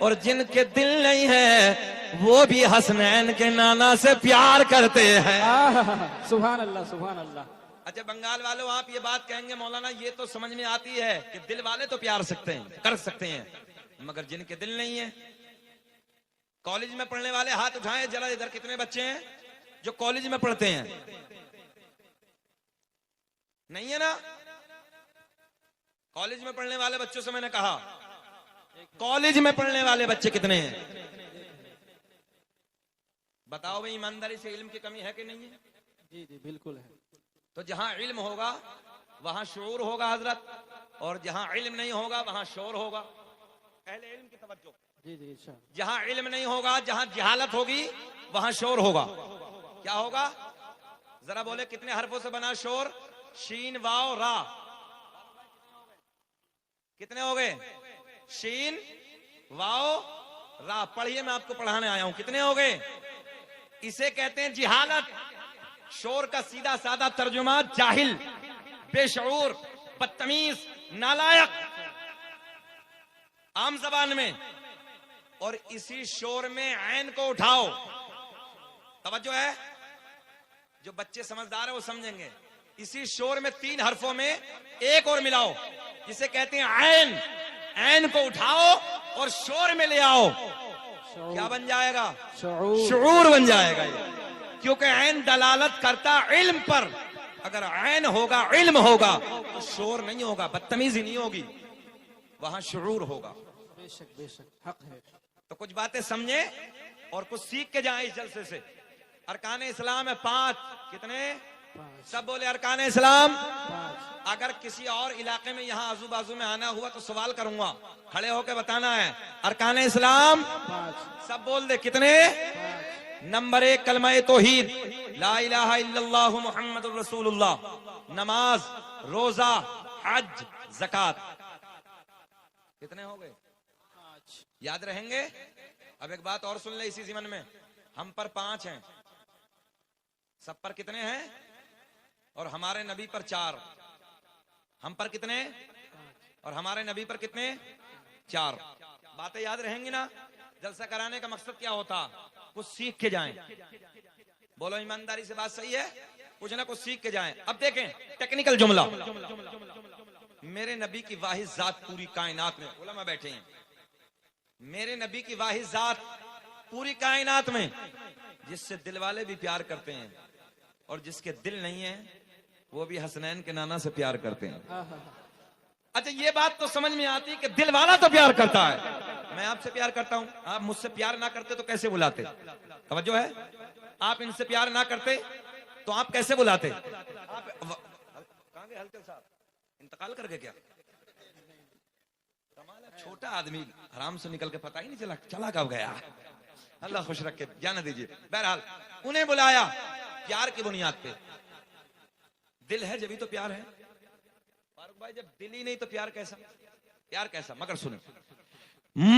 اور جن کے دل نہیں ہے وہ بھی حسنین کے نانا سے پیار کرتے ہیں۔ سبحان اللہ سبحان اللہ۔ اچھا بنگال والوں، آپ یہ بات کہیں گے مولانا یہ تو سمجھ میں آتی ہے کہ دل والے تو پیار سکتے ہیں، کر سکتے ہیں، مگر جن کے دل نہیں ہے۔ کالج میں پڑھنے والے ہاتھ اٹھائیں ذرا، ادھر کتنے بچے ہیں جو کالج میں پڑھتے ہیں؟ نہیں ہے نا؟ کالج میں پڑھنے والے بچوں سے میں نے کہا، کالج میں پڑھنے والے بچے کتنے ہیں؟ بتاؤ بھئی، ایمانداری سے علم کی کمی ہے کہ نہیں ہے؟ جی جی بالکل ہے۔ تو جہاں علم ہوگا وہاں شعور ہوگا حضرت، اور جہاں علم نہیں ہوگا وہاں شعور ہوگا۔ اہل علم کی توجہ، جی جی انشاءاللہ۔ جہاں علم نہیں ہوگا، جہاں جہالت ہوگی وہاں شور ہوگا۔ کیا ہوگا؟ ذرا بولے کتنے حرفوں سے بنا شور؟ شین واو را، کتنے ہو گئے؟ شین واو را۔ پڑھیے، میں آپ کو پڑھانے آیا ہوں، کتنے ہو گئے؟ اسے کہتے ہیں جہالت۔ شور کا سیدھا سادہ ترجمہ جاہل، بے شعور، بدتمیز، نالائق عام زبان میں۔ اور اسی شور میں عین کو اٹھاؤ، توجہ ہے، جو بچے سمجھدار ہیں وہ سمجھیں گے۔ اسی شور میں 3 حرفوں میں ایک اور ملاؤ، جسے کہتے ہیں عین۔ عین کو اٹھاؤ اور شور میں لے آؤ، کیا بن جائے گا؟ شعور بن جائے گا یہ، کیونکہ عین دلالت کرتا علم پر۔ اگر عین ہوگا، علم ہوگا تو شور نہیں ہوگا، بدتمیزی نہیں ہوگی، وہاں شعور ہوگا۔ بے شک بے شک، حق ہے۔ تو کچھ باتیں سمجھیں اور کچھ سیکھ کے جائیں اس جلسے سے۔ ارکان اسلام ہے 5، کتنے؟ سب بولے ارکان اسلام۔ اگر کسی اور علاقے میں یہاں آزو بازو میں آنا ہوا تو سوال کروں گا، کھڑے ہو کے بتانا ہے ارکان اسلام۔ سب بول دے، کتنے؟ نمبر 1 کلمہ توحید، لا الہ الا اللہ محمد الرسول اللہ، نماز، روزہ، حج، زکات، کتنے ہو گئے؟ یاد رہیں گے؟ اب ایک بات اور سن لے اسی ضمن میں، ہم پر 5 ہیں، سب پر کتنے ہیں؟ اور ہمارے نبی پر 4۔ ہم پر کتنے اور ہمارے نبی پر کتنے؟ 4۔ باتیں یاد رہیں گی نا؟ جلسہ کرانے کا مقصد کیا ہوتا؟ کچھ سیکھ کے جائیں۔ بولو ایمانداری سے بات صحیح ہے؟ کچھ نہ کچھ سیکھ کے جائیں۔ اب دیکھیں ٹیکنیکل جملہ، میرے نبی کی واحد ذات پوری کائنات میں، علماء بیٹھے ہیں، میرے نبی کی واحد ذات پوری کائنات میں، جس سے دل والے بھی پیار کرتے ہیں اور جس کے دل نہیں ہیں وہ بھی حسنین کے نانا سے پیار کرتے ہیں. اچھا یہ بات تو سمجھ میں آتی کہ دل والا تو پیار کرتا ہے. میں آپ سے پیار کرتا ہوں, آپ مجھ سے پیار نہ کرتے تو کیسے بلاتے؟ توجہ ہے, آپ ان سے پیار نہ کرتے تو آپ کیسے بلاتے؟ کہاں گئے ہلچل صاحب, انتقال کر گئے کیا؟ چھوٹا آدمی حرام سے نکل کے پتہ ہی نہیں چلا کب گیا. اللہ خوش رکھے, جانے دیجیے. بہرحال انہیں بلایا پیار کی بنیاد پہ. دل ہے جبھی تو پیار ہے. فاروق بھائی جب دل ہی نہیں تو پیار کیسا؟ پیار کیسا؟ مگر سنیں,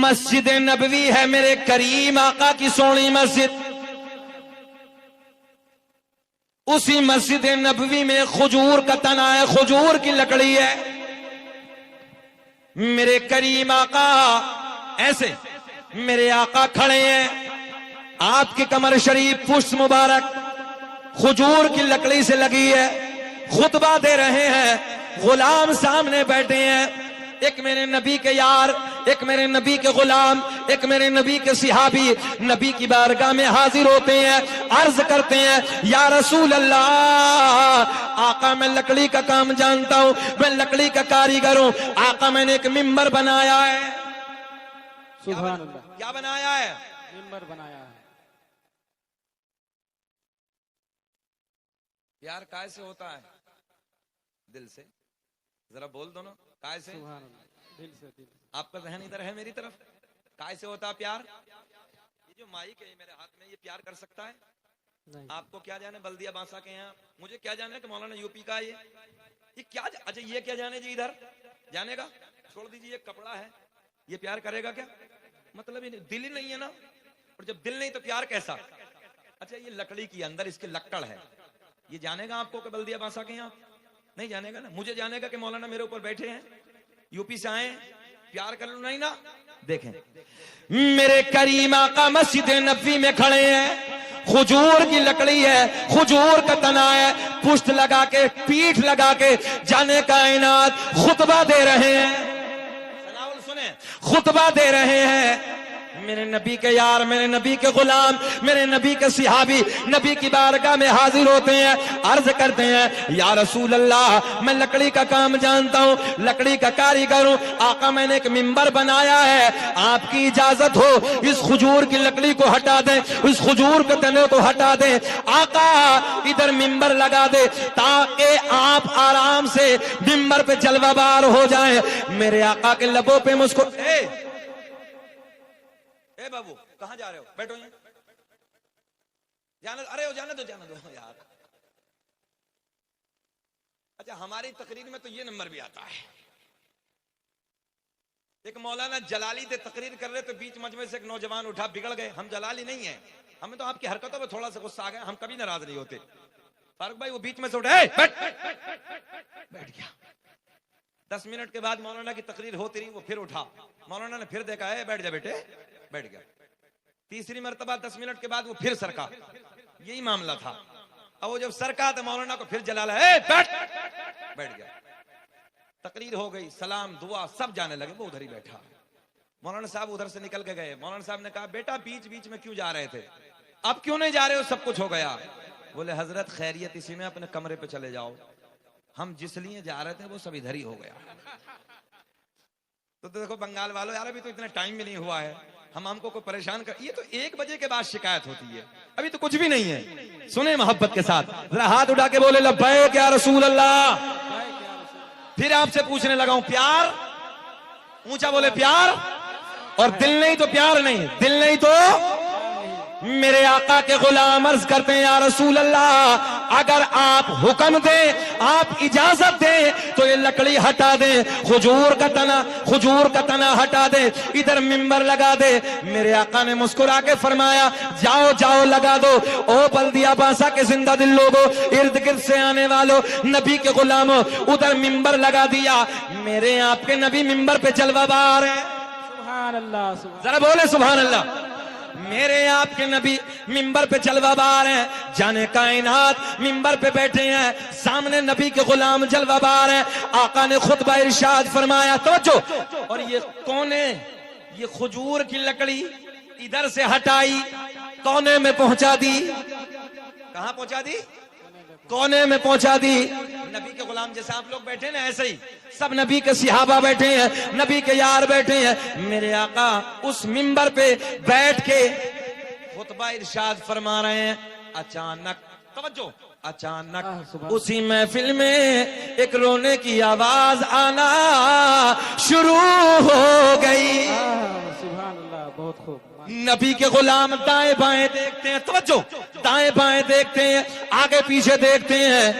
مسجد نبوی ہے میرے کریم آقا کی سونی مسجد. اسی مسجد نبوی میں کھجور کا تنا ہے, کھجور کی لکڑی ہے. میرے کریم آقا ایسے میرے آقا کھڑے ہیں, آپ کی کمر شریف پشت مبارک کھجور کی لکڑی سے لگی ہے, خطبہ دے رہے ہیں. غلام سامنے بیٹھے ہیں, ایک میرے نبی کے یار, ایک میرے نبی کے غلام, ایک میرے نبی کے صحابی نبی کی بارگاہ میں حاضر ہوتے ہیں, عرض کرتے ہیں یا رسول اللہ, آقا میں لکڑی کا کام جانتا ہوں, میں لکڑی کا کاریگر ہوں. آقا میں نے ایک ممبر بنایا ہے. سبحان اللہ. کیا بنایا ہے؟ ممبر بنایا ہے. پیار کائے سے ہوتا ہے؟ دل سے. ذرا بول دو نا, کائے سے؟ سبحان اللہ. دل سے. دل سے. آپ کا ذہن ادھر ہے میری طرف. کائے سے ہوتا پیار؟ یہ جو مائک ہے میرے ہاتھ میں, یہ پیار کر سکتا ہے؟ نہیں. آپ کو کیا جانے بلدیا بانسا کے یہاں, مجھے کیا جانے کہ مولانا یو پی کا ہے یہ کیا اچھا یہ کیا جانے جی ادھر جانے گا. چھوڑ دیجیے, یہ کپڑا ہے, یہ پیار کرے گا کیا؟ مطلب ہی نہیں, دل ہی نہیں ہے نا. اور جب دل نہیں تو پیار کیسا؟ اچھا یہ لکڑی کی اندر اس کے لکڑ ہے, یہ جانے گا آپ کو کہ بلدیا بانسا کے یہاں؟ نہیں جانے گا نا. مجھے جانے گا کہ مولانا میرے اوپر بیٹھے ہیں, یو پی سے آئے, پیار کر لو نہیں نا. دیکھیں میرے کریم آقا مسجد نبوی میں کھڑے ہیں, کھجور کی لکڑی ہے, کھجور کا تنا ہے, پشت لگا کے پیٹھ لگا کے جانے کائنات خطبہ دے رہے ہیں. سنیں, خطبہ دے رہے ہیں. میرے نبی کے یار, میرے نبی کے غلام, میرے نبی کے صحابی نبی کی بارگاہ میں حاضر ہوتے ہیں, عرض کرتے ہیں یا رسول اللہ میں لکڑی کا کام جانتا ہوں, لکڑی کا کاریگر ہوں. آقا میں نے ایک ممبر بنایا ہے, آپ کی اجازت ہو اس کھجور کی لکڑی کو ہٹا دیں, اس کھجور کے تنے کو ہٹا دیں. آقا ادھر ممبر لگا دے تاکہ آپ آرام سے ممبر پہ جلوہ بار ہو جائیں. میرے آقا کے لبوں پہ مسکو. اے بابو کہاں جا رہے ہو؟ بیٹھو یہاں. ارے ہو جانے دو یار. اچھا ہماری تقریر میں تو یہ نمبر بھی آتا ہے. ایک مولانا جلالی دے تقریر کر رہے تو بیچ مجمع سے ایک نوجوان اٹھا, بگڑ گئے. ہم جلالی نہیں ہیں, ہمیں تو آپ کی حرکتوں پہ تھوڑا سا غصہ آ گیا, ہم کبھی ناراض نہیں ہوتے. فاروق بھائی وہ بیچ میں سے اٹھے, بیٹھ گیا. 10 منٹ کے بعد مولانا کی تقریر ہوتی رہی, وہ پھر اٹھا. مولانا نے پھر دیکھا, ہے بیٹھ جا بیٹے, بیٹھ گیا. تیسری مرتبہ 10 منٹ کے بعد وہ پھر سرکا. یہی معاملہ تھا. اب وہ جب سرکا تو مولانا کو پھر جلالا, بیٹھ گیا. تقریر ہو گئی, سلام دعا سب جانے لگے, وہ ادھر ہی بیٹھا. مولانا صاحب ادھر سے نکل کے گئے. مولانا صاحب نے کہا بیٹا بیچ بیچ میں کیوں جا رہے تھے, اب کیوں نہیں جا رہے ہو, سب کچھ ہو گیا. بولے حضرت خیریت اسی میں, اپنے کمرے پہ چلے جاؤ, ہم جس لیے جا رہے تھے وہ سب ادھر ہی ہو گیا. تو دیکھو بنگال والوں, یار ابھی تو اتنا ٹائم بھی نہیں ہوا ہے, ہم کو کوئی پریشان کر, یہ تو 1 بجے کے بعد شکایت ہوتی ہے, ابھی تو کچھ بھی نہیں ہے. سنیں محبت کے ساتھ, ذرا ہاتھ اٹھا کے بولے لبیک یا رسول اللہ. پھر آپ سے پوچھنے لگا ہوں پیار, اونچا بولے پیار. اور دل نہیں تو پیار نہیں, دل نہیں تو. میرے آقا کے غلام عرض کرتے ہیں یا رسول اللہ اگر آپ حکم دیں, آپ اجازت دیں تو یہ لکڑی ہٹا دیں, کھجور کا تنا ہٹا دیں, ادھر ممبر لگا دے. میرے آقا نے مسکرا کے فرمایا جاؤ جاؤ لگا دو. او بلدیا بانسا کے زندہ دل لوگوں, ارد گرد سے آنے والوں, نبی کے غلاموں, ادھر ممبر لگا دیا. میرے آپ کے نبی ممبر پہ جلوہ بار ہے. سبحان اللہ. ذرا بولے سبحان اللہ. میرے آپ کے نبی ممبر پہ جلوہ بار ہیں, جانے کائنات ممبر پہ بیٹھے ہیں, سامنے نبی کے غلام جلوہ بار ہیں. آقا نے خطبہ ارشاد فرمایا, توجہ. اور یہ کونے, یہ کھجور کی لکڑی ادھر سے ہٹائی, کونے میں پہنچا دی. کہاں پہنچا دی؟ کونے میں پہنچا دی. نبی کے غلام جیسے آپ لوگ بیٹھے نا ایسے ہی سب نبی کے صحابہ بیٹھے ہیں, نبی کے یار بیٹھے ہیں. میرے آقا اس منبر پہ بیٹھ کے خطبہ ارشاد فرما رہے ہیں. اچانک توجہ, اچانک اسی محفل میں ایک رونے کی آواز آنا شروع ہو گئی. سبحان اللہ, بہت خوب. نبی کے غلام دائیں بائیں دیکھتے ہیں, توجہ, دائیں بائیں دیکھتے ہیں, آگے پیچھے دیکھتے ہیں.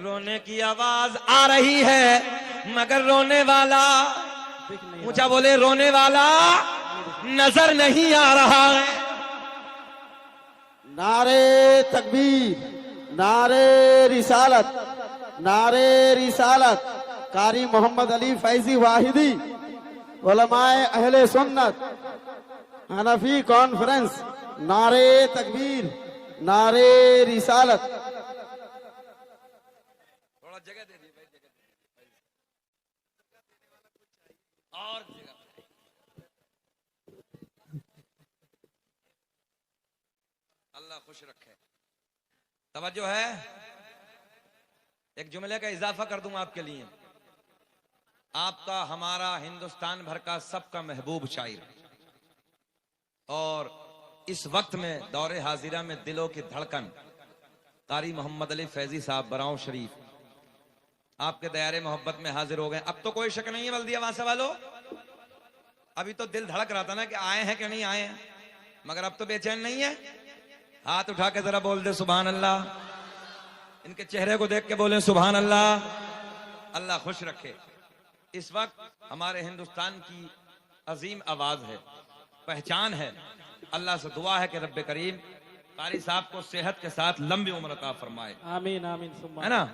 رونے کی آواز آ رہی ہے مگر رونے والا, اونچا بولے, رونے والا نظر نہیں آ رہا ہے. نعرے تکبیر, نعرے رسالت, نعرے رسالت. قاری محمد علی فیضی واحدی, علماء اہل سنت, حنفی کانفرنس. نعرے تکبیر, نعرے رسالت. تھوڑا جگہ دے دی بھائی, جگہ اور جگہ. اللہ خوش رکھے. توجہ ہے, ایک جملے کا اضافہ کر دوں آپ کے لیے. آپ کا, ہمارا, ہندوستان بھر کا سب کا محبوب شاعر, اور اس وقت میں دور حاضرہ میں دلوں کی دھڑکن قاری محمد علی فیضی صاحب براؤں شریف آپ کے دیار محبت میں حاضر ہو گئے. اب تو کوئی شک نہیں ہے بلدیہ واسطہ والوں, ابھی تو دل دھڑک رہا تھا نا کہ آئے ہیں کہ نہیں آئے ہیں, مگر اب تو بے چین نہیں ہے. ہاتھ اٹھا کے ذرا بول دے سبحان اللہ. ان کے چہرے کو دیکھ کے بولیں سبحان اللہ. اللہ خوش رکھے. اس وقت ہمارے ہندوستان کی عظیم آواز ہے, پہچان ہے. اللہ سے دعا ہے کہ رب کریم قاری صاحب کو صحت کے ساتھ لمبی عمر عطا فرمائے. آمین آمین ثم ہے نا,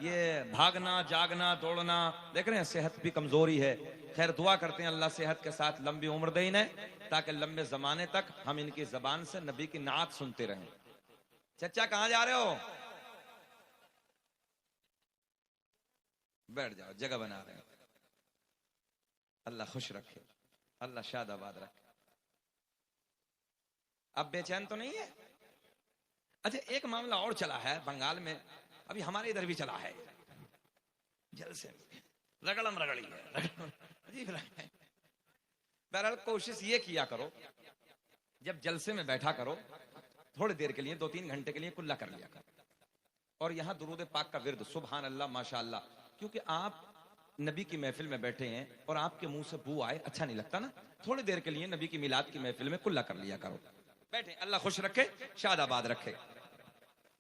یہ بھاگنا جاگنا دوڑنا دیکھ رہے ہیں, صحت بھی کمزوری ہے. خیر دعا کرتے ہیں اللہ صحت کے ساتھ لمبی عمر دے انہیں, تاکہ لمبے زمانے تک ہم ان کی زبان سے نبی کی نعت سنتے رہیں. چچا کہاں جا رہے ہو؟ بیٹھ جاؤ, جگہ بنا رہے ہیں. اللہ خوش رکھے, اللہ شاد آباد رکھے. اب بے چین تو نہیں ہے؟ اچھا, ایک معاملہ اور چلا ہے بنگال میں, ابھی ہمارے ادھر بھی چلا ہے, جلسے رگڑم رگڑی ہے, عجیب ہے. بہرحال کوشش یہ کیا کرو, جب جلسے میں بیٹھا کرو تھوڑی دیر کے لیے, 2-3 گھنٹے کے لیے کلا کر لیا کرو, اور یہاں درود پاک کا ورد سبحان اللہ ماشاء اللہ. کیونکہ آپ نبی کی محفل میں بیٹھے ہیں اور آپ کے منہ سے بو آئے, اچھا نہیں لگتا نا. تھوڑی دیر کے لیے نبی کی میلاد کی محفل میں کلا کر لیا کرو. بیٹھے, اللہ خوش رکھے, شاد آباد رکھے.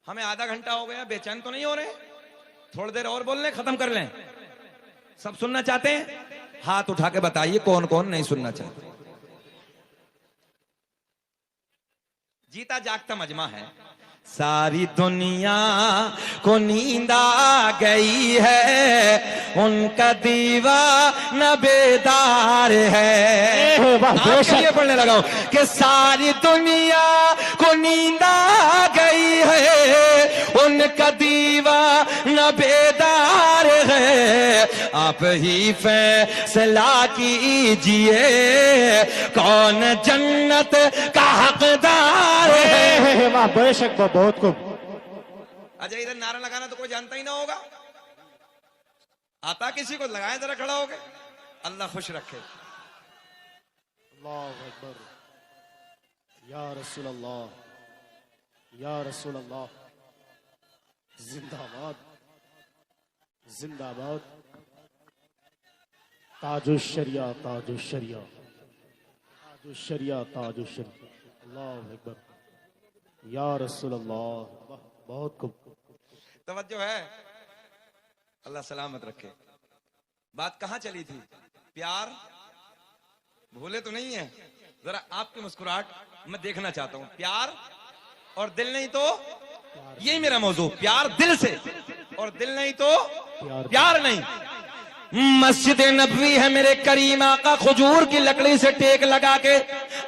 ہمیں آدھا گھنٹہ ہو گیا, بے چین تو نہیں ہو رہے؟ تھوڑی دیر اور بول لیں, ختم کر لیں. سب سننا چاہتے ہیں؟ ہاتھ اٹھا کے بتائیے کون کون نہیں سننا چاہتے. جیتا جاگتا مجمع ہے. ساری دنیا کو نیند آ گئی ہے, ان کا دیوانہ بیدار ہے. پڑھنے لگا ہوں کہ ساری دنیا کو نیند آ گئی ہے, ان کا دیوانہ بیدار ہے. آپ ہی فیصلہ کیجئے کون جنت کا حقدار ہے. بے شک بہت خوب. اچھا, ادھر نعرہ لگانا تو کوئی جانتا ہی نہ ہوگا, آتا کسی کو لگائیں, ذرا کھڑا ہو گئے. اللہ خوش رکھے. اللہ اکبر. یا رسول اللہ, یا رسول اللہ. زندہ باد, زندہ باد. تاج الشریعہ, تاج الشریعہ, تاج الشریعہ, تاج الشریعہ. اللہ اکبر. یا رسول اللہ. بہت خوب. توجہ ہے. اللہ سلامت رکھے. بات کہاں چلی تھی؟ پیار. بھولے تو نہیں ہے؟ ذرا آپ کی مسکراہٹ میں دیکھنا چاہتا ہوں. پیار اور دل نہیں تو, یہی میرا موضوع, پیار دل سے, اور دل نہیں تو پیار نہیں. مسجد نبوی ہے میرے کریم آقا, کھجور کی لکڑی سے ٹیک لگا کے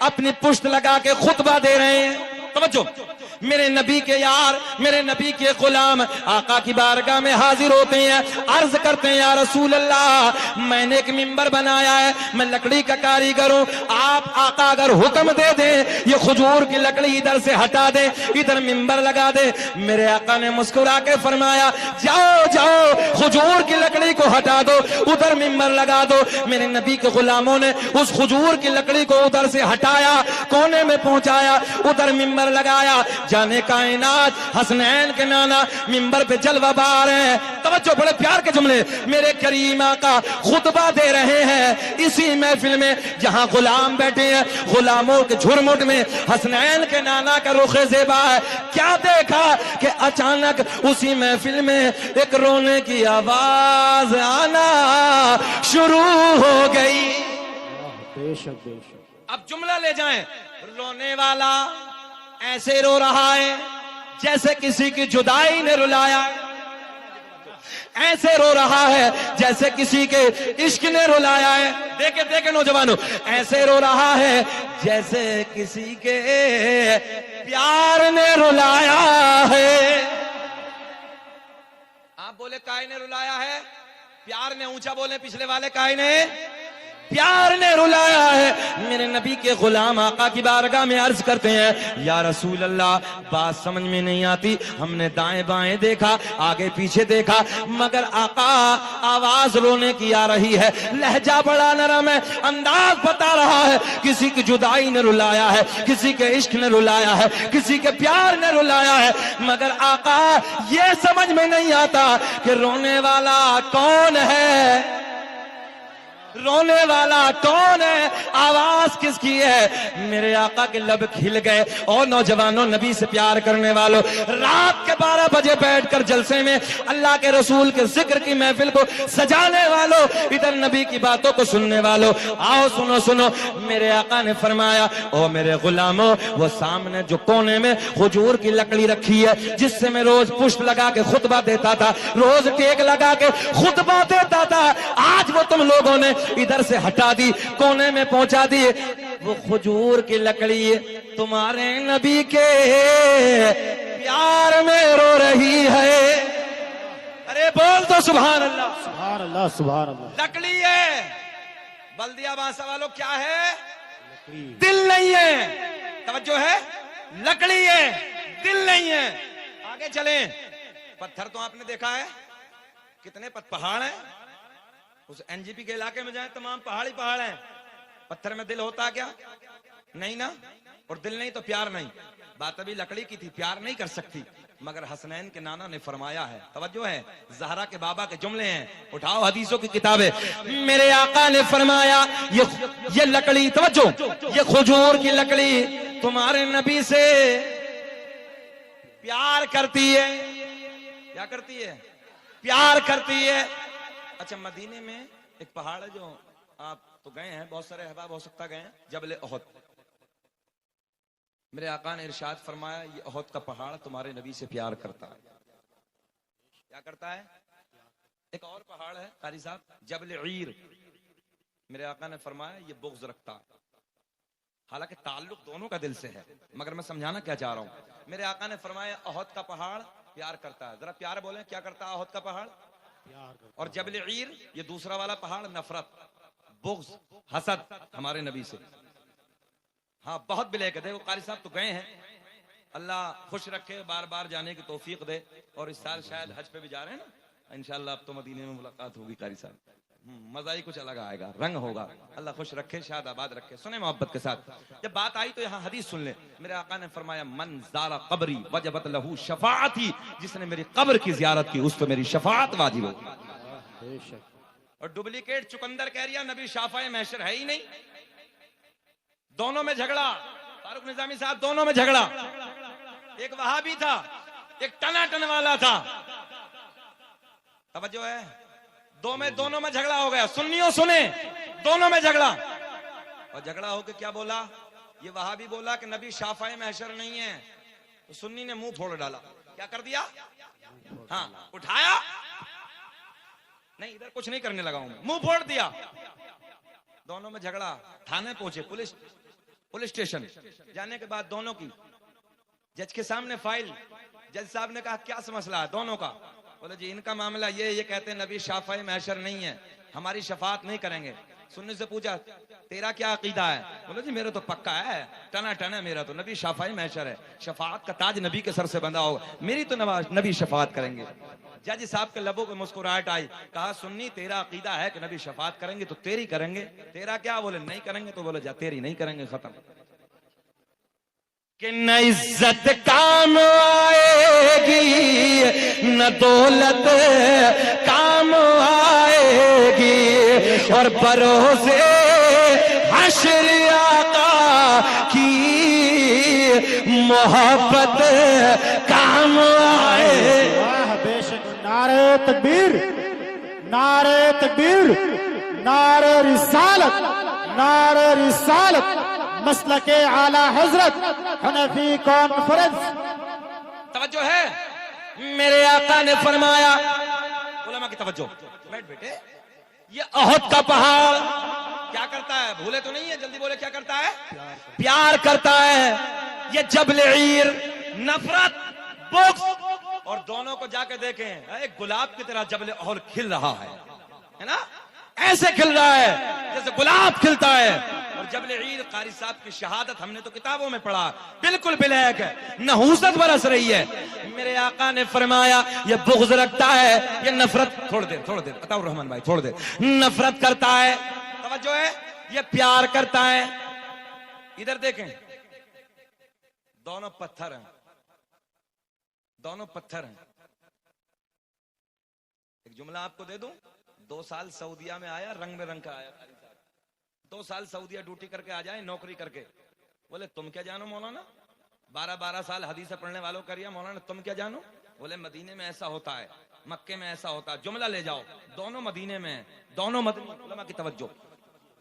اپنی پشت لگا کے خطبہ دے رہے ہیں. توجہ, میرے نبی کے یار، میرے نبی کے غلام آقا کی بارگاہ میں حاضر ہوتے ہیں، عرض کرتے ہیں یا رسول اللہ میں نے ایک ممبر بنایا ہے، میں لکڑی کا کاریگر ہوں، آپ آقا اگر حکم دے دیں یہ کھجور کی لکڑی ادھر سے ہٹا دیں، ادھر ممبر لگا دیں۔ میرے آقا نے مسکرا کے فرمایا جاؤ جاؤ کھجور کی لکڑی کو ہٹا دو، ادھر ممبر لگا دو۔ میرے نبی کے غلاموں نے اس کھجور کی لکڑی کو ادھر سے ہٹایا، کونے میں پہنچایا، ادھر ممبر لگایا۔ جانے کائنات حسنین کے نانا ممبر پہ جلوہ بار ہیں، توجہ بڑے پیار کے جملے، میرے کریم آقا خطبہ دے رہے ہیں اسی محفل میں جہاں غلام بیٹھے ہیں، غلاموں کے جھرمٹ میں حسنین کے نانا کا رخ زیبا ہے۔ کیا دیکھا کہ اچانک اسی محفل میں ایک رونے کی آواز آنا شروع ہو گئی۔ بے شک بے شک۔ اب جملہ لے جائیں، رونے والا ایسے رو رہا ہے جیسے کسی کی جدائی نے رلایا، ایسے رو رہا ہے جیسے کسی کے عشق نے رلایا ہے۔ دیکھیں دیکھیں نوجوانوں، ایسے رو رہا ہے جیسے کسی کے پیار نے رلایا ہے۔ آپ بولے کائے نے رلایا ہے، پیار نے، اونچا بولے پچھلے والے کائے نے، پیار نے رلایا ہے۔ میرے نبی کے غلام آقا کی بارگاہ میں عرض کرتے ہیں یا رسول اللہ بات سمجھ میں نہیں آتی، ہم نے دائیں بائیں دیکھا، آگے پیچھے دیکھا، مگر آقا آواز رونے کی آ رہی ہے، لہجہ بڑا نرم ہے، انداز بتا رہا ہے کسی کی جدائی نے رلایا ہے، کسی کے عشق نے رلایا ہے، کسی کے پیار نے رلایا ہے، مگر آقا یہ سمجھ میں نہیں آتا کہ رونے والا کون ہے، رونے والا کون ہے، آواز کس کی ہے۔ میرے آقا کے لب کھل گئے۔ اور نوجوانوں، نبی سے پیار کرنے والوں، رات کے 12 بجے بیٹھ کر جلسے میں اللہ کے رسول کے ذکر کی محفل کو سجانے والوں، ادھر نبی کی باتوں کو سننے والوں، آؤ سنو سنو۔ میرے آقا نے فرمایا او میرے غلاموں، وہ سامنے جو کونے میں کھجور کی لکڑی رکھی ہے جس سے میں روز پشت لگا کے خطبہ دیتا تھا، روز ٹیک لگا کے خطبہ دیتا تھا، آج وہ تم لوگوں نے ادھر سے ہٹا دی، کونے میں پہنچا دی۔ وہ کھجور کی لکڑی تمہارے نبی کے پیار میں رو رہی ہے۔ ارے بول تو سبحان اللہ، سبحان اللہ سبحان اللہ۔ لکڑی ہے، بلدیا بانسا والوں کیا ہے؟ دل نہیں ہے، توجہ ہے، لکڑی ہے دل نہیں ہے۔ آگے چلیں، پتھر تو آپ نے دیکھا ہے کتنے پہاڑ ہیں، اس این جی پی کے علاقے میں جائیں تمام پہاڑ ہی پہاڑ ہیں، پتھر میں دل ہوتا کیا؟ نہیں نا، اور دل نہیں تو پیار نہیں۔ بات ابھی لکڑی کی تھی، پیار نہیں کر سکتی، مگر حسنین کے نانا نے فرمایا ہے، توجہ ہے، زہرا کے بابا کے جملے ہیں، اٹھاؤ حدیثوں کی کتابیں۔ میرے آقا نے فرمایا یہ لکڑی، توجہ، یہ کھجور کی لکڑی تمہارے نبی سے پیار کرتی ہے۔ کیا کرتی ہے؟ پیار کرتی ہے۔ اچھا، مدینے میں ایک پہاڑ ہے جو آپ تو گئے ہیں، بہت سارے احباب ہو سکتا گئے ہیں، جبل احد۔ میرے آقا نے ارشاد فرمایا یہ احد کا پہاڑ تمہارے نبی سے پیار کرتا ہے۔ کیا کرتا ہے؟ ایک اور پہاڑ ہے قاری صاحب، جبل عیر، میرے آقا نے فرمایا یہ بغض رکھتا ہے۔ حالانکہ تعلق دونوں کا دل سے ہے، مگر میں سمجھانا کیا چاہ رہا ہوں۔ میرے آقا نے فرمایا احد کا پہاڑ پیار کرتا ہے، ذرا پیار بولیں، کیا کرتا ہے احد کا پہاڑ؟ اور جبل عیر یہ دوسرا والا پہاڑ نفرت، بغض، حسد ہمارے نبی سے۔ ہاں بہت بلیک ہے، دیکھو قاری صاحب تو گئے ہیں، اللہ خوش رکھے، بار بار جانے کی توفیق دے، اور اس سال شاید حج پہ بھی جا رہے ہیں نا انشاءاللہ، اب تو مدینے میں ملاقات ہوگی قاری صاحب، مزہ ہی کچھ الگ آئے گا، رنگ ہوگا، اللہ خوش رکھے، شاد آباد رکھے۔ سنیں محبت کے ساتھ، جب بات آئی تو یہاں حدیث سن لیں۔ میرے آقا نے فرمایا من زار قبری وجبت لہو شفاعتی، جس نے میری قبر کی زیارت کی اس پہ میری شفاعت واجب ہوگی۔ اور ڈپلیکیٹ چکندر کہہ رہا نبی شافع محشر ہے ہی نہیں، دونوں میں جھگڑا، فاروق نظامی صاحب دونوں میں جھگڑا، ایک وہابی تھا ایک ٹناٹن والا تھا، توجہ ہے، دونوں میں جھگڑا ہو گیا، سنیوں سنیں، دونوں میں جھگڑا، اور جھگڑا ہو کے کیا بولا؟ یہ وہابی بولا کہ نبی شافع محشر نہیں ہے، تو سنی نے منہ پھوڑ ڈالا، کیا کر دیا؟ ہاں اٹھایا نہیں، ادھر کچھ نہیں کرنے لگا ہوں، منہ پھوڑ دیا، دونوں میں جھگڑا، تھانے پہنچے، پولیس اسٹیشن، جانے کے بعد دونوں کی جج کے سامنے فائل، جج صاحب نے کہا کیا مسئلہ ہے دونوں کا؟ بولے جی ان کا معاملہ یہ کہتے ہیں نبی شافعی محشر نہیں ہے، ہماری شفاعت نہیں کریں گے۔ سننے سے پوچھا تیرا کیا عقیدہ ہے؟ بولے جی میرا تو پکا ہے، ٹنا ٹنا میرا تو نبی شافعی محشر ہے، شفاعت کا تاج نبی کے سر سے بندھا ہوگا، میری تو نبی شفاعت کریں گے۔ جج صاحب کے لبوں پہ مسکراہٹ آئی، کہا سنی تیرا عقیدہ ہے کہ نبی شفاعت کریں گے تو تیری کریں گے، تیرا کیا؟ بولے نہیں کریں گے، تو بولے جا تیری نہیں کریں گے، ختم۔ کہ نہ عزت کام آئے گی نہ دولت کام آئے گی، اور بروزے حشر آقا کی محبت کام آئے۔ واہ بے شک، نعرہ تکبیر، نعرہ تکبیر، نعرہ رسالت، نعرہ رسالت، مسلک اعلی حضرت حنفی کانفرنس۔ توجہ ہے، میرے آقا نے فرمایا، علماء کی توجہ، بیٹھ بیٹے، یہ احد کا پہاڑ کیا کرتا ہے؟ بھولے تو نہیں ہے، جلدی بولے کیا کرتا ہے؟ پیار کرتا ہے۔ یہ جبل عیر، نفرت، بغض، اور دونوں کو جا کے دیکھیں، ایک گلاب کی طرح جبل احد کھل رہا ہے نا، ایسے کھل رہا ہے جیسے گلاب کھلتا ہے۔ اور جبل عیر قاری صاحب کی شہادت ہم نے تو کتابوں میں پڑھا، بالکل بلیک ہے، نحوست برس رہی ہے۔ میرے آقا نے فرمایا یہ بغض رکھتا ہے، یہ نفرت، تھوڑ دیر عطاء الرحمن بھائی تھوڑ دیر، نفرت کرتا ہے، توجہ ہے، یہ پیار کرتا ہے۔ ادھر دیکھیں، دونوں پتھر ہیں، دونوں پتھر ہیں۔ ایک جملہ آپ کو دے دوں، 2 سال سعودیہ میں آیا، رنگ میں رنگ کا آیا، 2 سال سعودیہ ڈیوٹی کر کے آ جائے، نوکری کر کے، بولے تم کیا جانو مولانا؟ 12 سال حدیث پڑھنے والوں کر مولانا تم کیا جانو؟ بولے مدینے میں ایسا ہوتا ہے، مکے میں ایسا ہوتا ہے، جملہ لے جاؤ، دونوں مدینے میں ہیں، دونوں مدینے۔ علماء کی توجہ،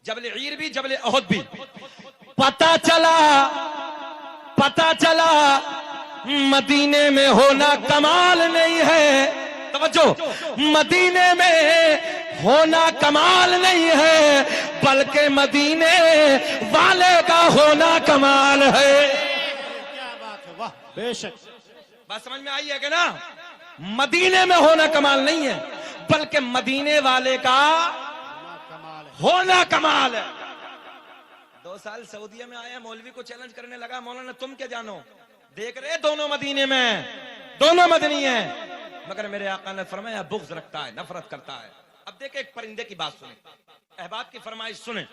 جبل عیر بھی جبل احد بھی۔ پتہ چلا مدینے میں ہونا کمال نہیں ہے، توجہ، مدینے میں ہونا کمال نہیں ہے، بلکہ مدینے والے کا ہونا کمال ہے۔ کیا بات ہے، واہ بے شک، بات سمجھ میں آئی ہے کہ نا؟ مدینے میں ہونا کمال نہیں ہے، بلکہ مدینے والے کا ہونا کمال ہے۔ 2 سال سعودیہ میں آیا، مولوی کو چیلنج کرنے لگا، مولانا تم کیا جانو؟ دیکھ رہے دونوں مدینے میں، دونوں مدنی ہیں، مگر میرے آقا نے فرمایا بغض رکھتا ہے، نفرت کرتا ہے۔ اب دیکھیں ایک پرندے کی بات سنیں، احباب کی فرمائش سنیں۔